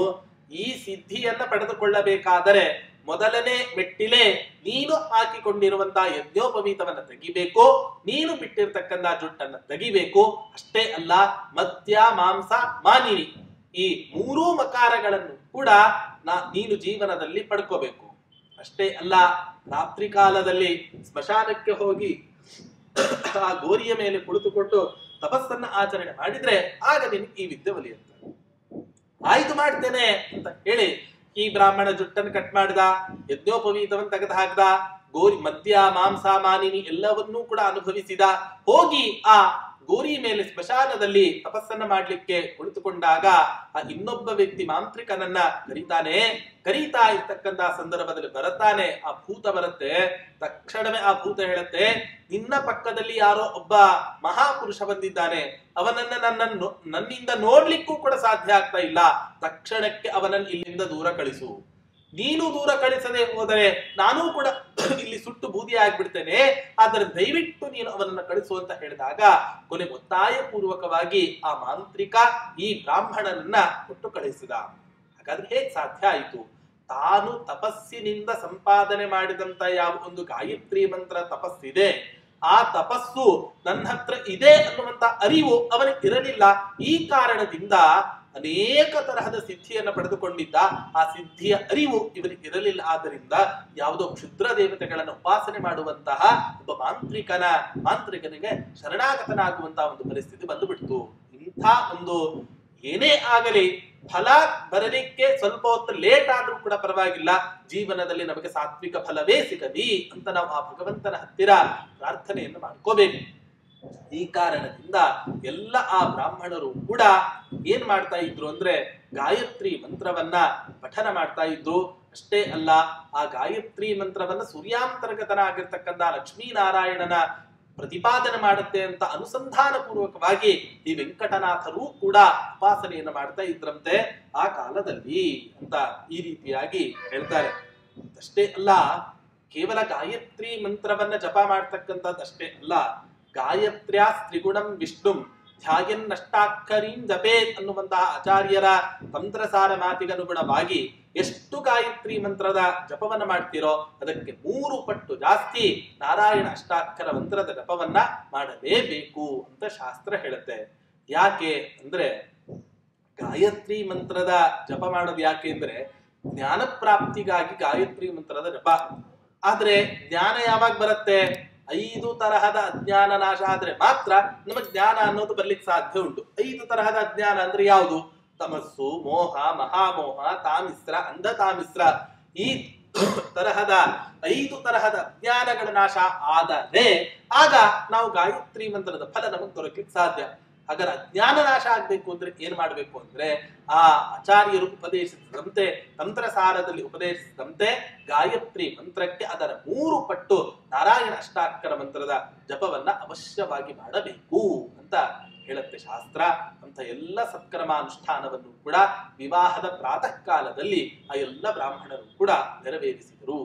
ಈ ಸಿದ್ಧಿಯನ್ನ ಪಡೆದುಕೊಳ್ಳಬೇಕಾದರೆ ಮೊದಲನೇ ಮೆಟ್ಟಿಲೆ ನೀನು ಹಾಕಿಕೊಂಡಿರುವಂತಹ ಯಜ್ಞೋಪವೀತವನ್ನ ತೆಗಿಬೇಕು, ನೀನು ಬಿಟ್ಟಿರ್ತಕ್ಕಂಥ ಜುಟ್ಟನ್ನ ತೆಗಿಬೇಕು. ಅಷ್ಟೇ ಅಲ್ಲ, ಮದ್ಯ ಮಾಂಸ ಮಾನಿನಿ ಈ 3 ಮಕಾರಗಳನ್ನು ಕೂಡ ನೀನು ಜೀವನದಲ್ಲಿ ಪಡ್ಕೋಬೇಕು. ಅಷ್ಟೇ ಅಲ್ಲ, ರಾತ್ರಿ ಕಾಲದಲ್ಲಿ ಸ್ಮಶಾನಕ್ಕೆ ಹೋಗಿ ಆ ಗೋರಿಯ ಮೇಲೆ ಕುಳಿತುಕೊಂಡು ತಪಸ್ಸನ್ನ ಆಚರಣೆ ಮಾಡಿದ್ರೆ ಆಗ ನಿನಗೆ ಈ ವಿದ್ಯೆ ಒಲಿಯುತ್ತೆ. ಆಯ್ತು ಮಾಡ್ತೇನೆ ಅಂತ ಹೇಳಿ ಈ ಬ್ರಾಹ್ಮಣ ಜುಟ್ಟನ್ನು ಕಟ್ ಮಾಡಿದ, ಯಜ್ಞೋಪವೀತವನ್ನು ತೆಗೆದು ಹಾಕ್ದ, ಗೋರಿ ಮದ್ಯ ಮಾಂಸ ಮಾನಿನಿ ಎಲ್ಲವನ್ನೂ ಕೂಡ ಅನುಭವಿಸಿದ. ಹೋಗಿ ಆ ಗೋರಿ ಮೇಲೆ ಸ್ಮಶಾನದಲ್ಲಿ ತಪಸ್ಸನ್ನ ಮಾಡ್ಲಿಕ್ಕೆ ಕುಳಿತುಕೊಂಡಾಗ ಆ ಇನ್ನೊಬ್ಬ ವ್ಯಕ್ತಿ ಮಾಂತ್ರಿಕನನ್ನ ಕರೀತಾ ಇರ್ತಕ್ಕಂತ ಸಂದರ್ಭದಲ್ಲಿ ಬರುತ್ತಾನೆ. ಆ ಭೂತ ಬರುತ್ತೆ. ತಕ್ಷಣವೇ ಆ ಭೂತ ಹೇಳುತ್ತೆ, ನಿನ್ನ ಪಕ್ಕದಲ್ಲಿ ಯಾರೋ ಒಬ್ಬ ಮಹಾಪುರುಷ ಬಂದಿದ್ದಾನೆ, ಅವನನ್ನ ನನ್ನಿಂದ ನೋಡ್ಲಿಕ್ಕೂ ಕೂಡ ಸಾಧ್ಯ ಆಗ್ತಾ ಇಲ್ಲ. ತಕ್ಷಣಕ್ಕೆ ಅವನನ್ನು ಇಲ್ಲಿಂದ ದೂರ ಕಳಿಸು. ನೀನು ದೂರ ಕಳಿಸದೆ ಹೋದರೆ ನಾನೂ ಕೂಡ ಇಲ್ಲಿ ಸುಟ್ಟು ಬೂದಿ ಆಗ್ಬಿಡ್ತೇನೆ. ಆದರೆ ದಯವಿಟ್ಟು ನೀನು ಅವನನ್ನ ಕಳಿಸು ಅಂತ ಹೇಳಿದಾಗ ಕೊನೆ ಒತ್ತಾಯ ಪೂರ್ವಕವಾಗಿ ಆ ಮಾಂತ್ರಿಕ ಈ ಬ್ರಾಹ್ಮಣನನ್ನ ಕೊಟ್ಟು ಕಳಿಸಿದ. ಹಾಗಾದ್ರೆ ಹೇಗ್ ಸಾಧ್ಯ ಆಯಿತು? ತಾನು ತಪಸ್ಸಿನಿಂದ ಸಂಪಾದನೆ ಮಾಡಿದಂತ ಯಾವ ಒಂದು ಗಾಯತ್ರಿ ಮಂತ್ರ ತಪಸ್ಸಿದೆ, ಆ ತಪಸ್ಸು ನನ್ನ ಹತ್ರ ಇದೆ ಅನ್ನುವಂತ ಅರಿವು ಅವನಿಗೆ ಇರಲಿಲ್ಲ. ಈ ಕಾರಣದಿಂದ ಅನೇಕ ತರಹದ ಸಿದ್ಧಿಯನ್ನು ಪಡೆದುಕೊಂಡಿದ್ದ. ಆ ಸಿದ್ಧಿಯ ಅರಿವು ಇವರಿಗೆ ಇರಲಿಲ್ಲ. ಆದ್ದರಿಂದ ಯಾವುದೋ ಕ್ಷುದ್ರ ದೇವತೆಗಳನ್ನು ಉಪಾಸನೆ ಮಾಡುವಂತಹ ಒಬ್ಬ ಮಾಂತ್ರಿಕನಿಗೆ ಶರಣಾಗತನಾಗುವಂತಹ ಒಂದು ಪರಿಸ್ಥಿತಿ ಬಂದುಬಿಡ್ತು. ಇಂಥ ಒಂದು ಏನೇ ಆಗಲಿ ಫಲ ಬರಲಿಕ್ಕೆ ಸ್ವಲ್ಪ ಹೊತ್ತು ಲೇಟ್ ಆದ್ರೂ ಕೂಡ ಪರವಾಗಿಲ್ಲ, ಜೀವನದಲ್ಲಿ ನಮಗೆ ಸಾತ್ವಿಕ ಫಲವೇ ಸಿಗಲಿ ಅಂತ ನಾವು ಆ ಭಗವಂತನ ಹತ್ತಿರ ಪ್ರಾರ್ಥನೆಯನ್ನು ಮಾಡ್ಕೋಬೇಕು. ಈ ಕಾರಣದಿಂದ ಎಲ್ಲ ಆ ಬ್ರಾಹ್ಮಣರು ಕೂಡ ಏನ್ ಮಾಡ್ತಾ ಇದ್ರು ಅಂದ್ರೆ ಗಾಯತ್ರಿ ಮಂತ್ರವನ್ನ ಪಠನ ಮಾಡ್ತಾ ಇದ್ರು. ಅಷ್ಟೇ ಅಲ್ಲ, ಆ ಗಾಯತ್ರಿ ಮಂತ್ರವನ್ನ ಸೂರ್ಯಾಂತರ್ಗತನಾಗಿರ್ತಕ್ಕಂಥ ಲಕ್ಷ್ಮೀನಾರಾಯಣನ ಪ್ರತಿಪಾದನೆ ಮಾಡುತ್ತೆ ಅಂತ ಅನುಸಂಧಾನ ಪೂರ್ವಕವಾಗಿ ಈ ವೆಂಕಟನಾಥರು ಕೂಡ ಉಪಾಸನೆಯನ್ನು ಮಾಡ್ತಾ ಇದ್ರಂತೆ ಆ ಕಾಲದಲ್ಲಿ ಅಂತ ಈ ರೀತಿಯಾಗಿ ಹೇಳ್ತಾರೆ. ಅಷ್ಟೇ ಅಲ್ಲ, ಕೇವಲ ಗಾಯತ್ರಿ ಮಂತ್ರವನ್ನ ಜಪ ಮಾಡ್ತಕ್ಕಂಥದ್ದಷ್ಟೇ ಅಲ್ಲ, ಗಾಯತ್ರ್ಯಾ ತ್ರಿಗುಣಂ ವಿಷ್ಣುಂ ಧ್ಯಾಯನ್ನಷ್ಟಾಕ್ಷರೀಂ ಜಪೇತ್ ಅನ್ನುವಂತಹ ಆಚಾರ್ಯರ ತಂತ್ರಸಾರ ಮಾತಿಗನುಗುಣವಾಗಿ ಎಷ್ಟು ಗಾಯತ್ರಿ ಮಂತ್ರದ ಜಪವನ್ನ ಮಾಡ್ತೀರೋ ಅದಕ್ಕೆ 3 ಪಟ್ಟು ಜಾಸ್ತಿ ನಾರಾಯಣ ಅಷ್ಟಾಕ್ಷರ ಮಂತ್ರದ ಜಪವನ್ನ ಮಾಡಲೇಬೇಕು ಅಂತ ಶಾಸ್ತ್ರ ಹೇಳುತ್ತೆ. ಯಾಕೆ ಅಂದ್ರೆ ಗಾಯತ್ರಿ ಮಂತ್ರದ ಜಪ ಮಾಡೋದು ಯಾಕೆ ಅಂದ್ರೆ ಜ್ಞಾನ ಪ್ರಾಪ್ತಿಗಾಗಿ ಗಾಯತ್ರಿ ಮಂತ್ರದ ಜಪ. ಆದ್ರೆ ಜ್ಞಾನ ಯಾವಾಗ ಬರುತ್ತೆ? 5 ತರಹದ ಅಜ್ಞಾನ ನಾಶ ಆದ್ರೆ ಮಾತ್ರ ನಮಗೆ ಜ್ಞಾನ ಅನ್ನೋದು ಬರ್ಲಿಕ್ಕೆ ಸಾಧ್ಯ ಉಂಟು. 5 ತರಹದ ಅಜ್ಞಾನ ಅಂದ್ರೆ ಯಾವುದು? ತಮಸ್ಸು, ಮೋಹ, ಮಹಾಮೋಹ, ತಾಮಿಸ್ರ, ಅಂಧತಾಮಿಸ್ರ. ಈ ತರಹದ 5 ತರಹದ ಅಜ್ಞಾನಗಳ ನಾಶ ಆದರೆ ಆಗ ನಾವು ಗಾಯತ್ರಿ ಮಂತ್ರದ ಫಲ ನಮಗೆ ದೊರಕಲಿಕ್ಕೆ ಸಾಧ್ಯ. ಹಾಗಾದ್ರೆ ಅಜ್ಞಾನ ನಾಶ ಆಗ್ಬೇಕು ಅಂದ್ರೆ ಏನ್ ಮಾಡ್ಬೇಕು ಅಂದ್ರೆ ಆ ಆಚಾರ್ಯರು ಉಪದೇಶಿಸಿದಂತೆ ತಂತ್ರಸಾರದಲ್ಲಿ ಉಪದೇಶಿಸಿದಂತೆ ಗಾಯತ್ರಿ ಮಂತ್ರಕ್ಕೆ ಅದರ 3 ಪಟ್ಟು ನಾರಾಯಣ ಅಷ್ಟಾಕ್ಷರ ಮಂತ್ರದ ಜಪವನ್ನ ಅವಶ್ಯವಾಗಿ ಮಾಡಬೇಕು ಅಂತ ಹೇಳುತ್ತೆ ಶಾಸ್ತ್ರ. ಅಂತ ಎಲ್ಲ ಸತ್ಕರ್ಮಾನುಷ್ಠಾನವನ್ನು ಕೂಡ ವಿವಾಹದ ಪ್ರಾತಃ ಕಾಲದಲ್ಲಿ ಆ ಎಲ್ಲ ಬ್ರಾಹ್ಮಣರು ಕೂಡ ನೆರವೇರಿಸಿದರು.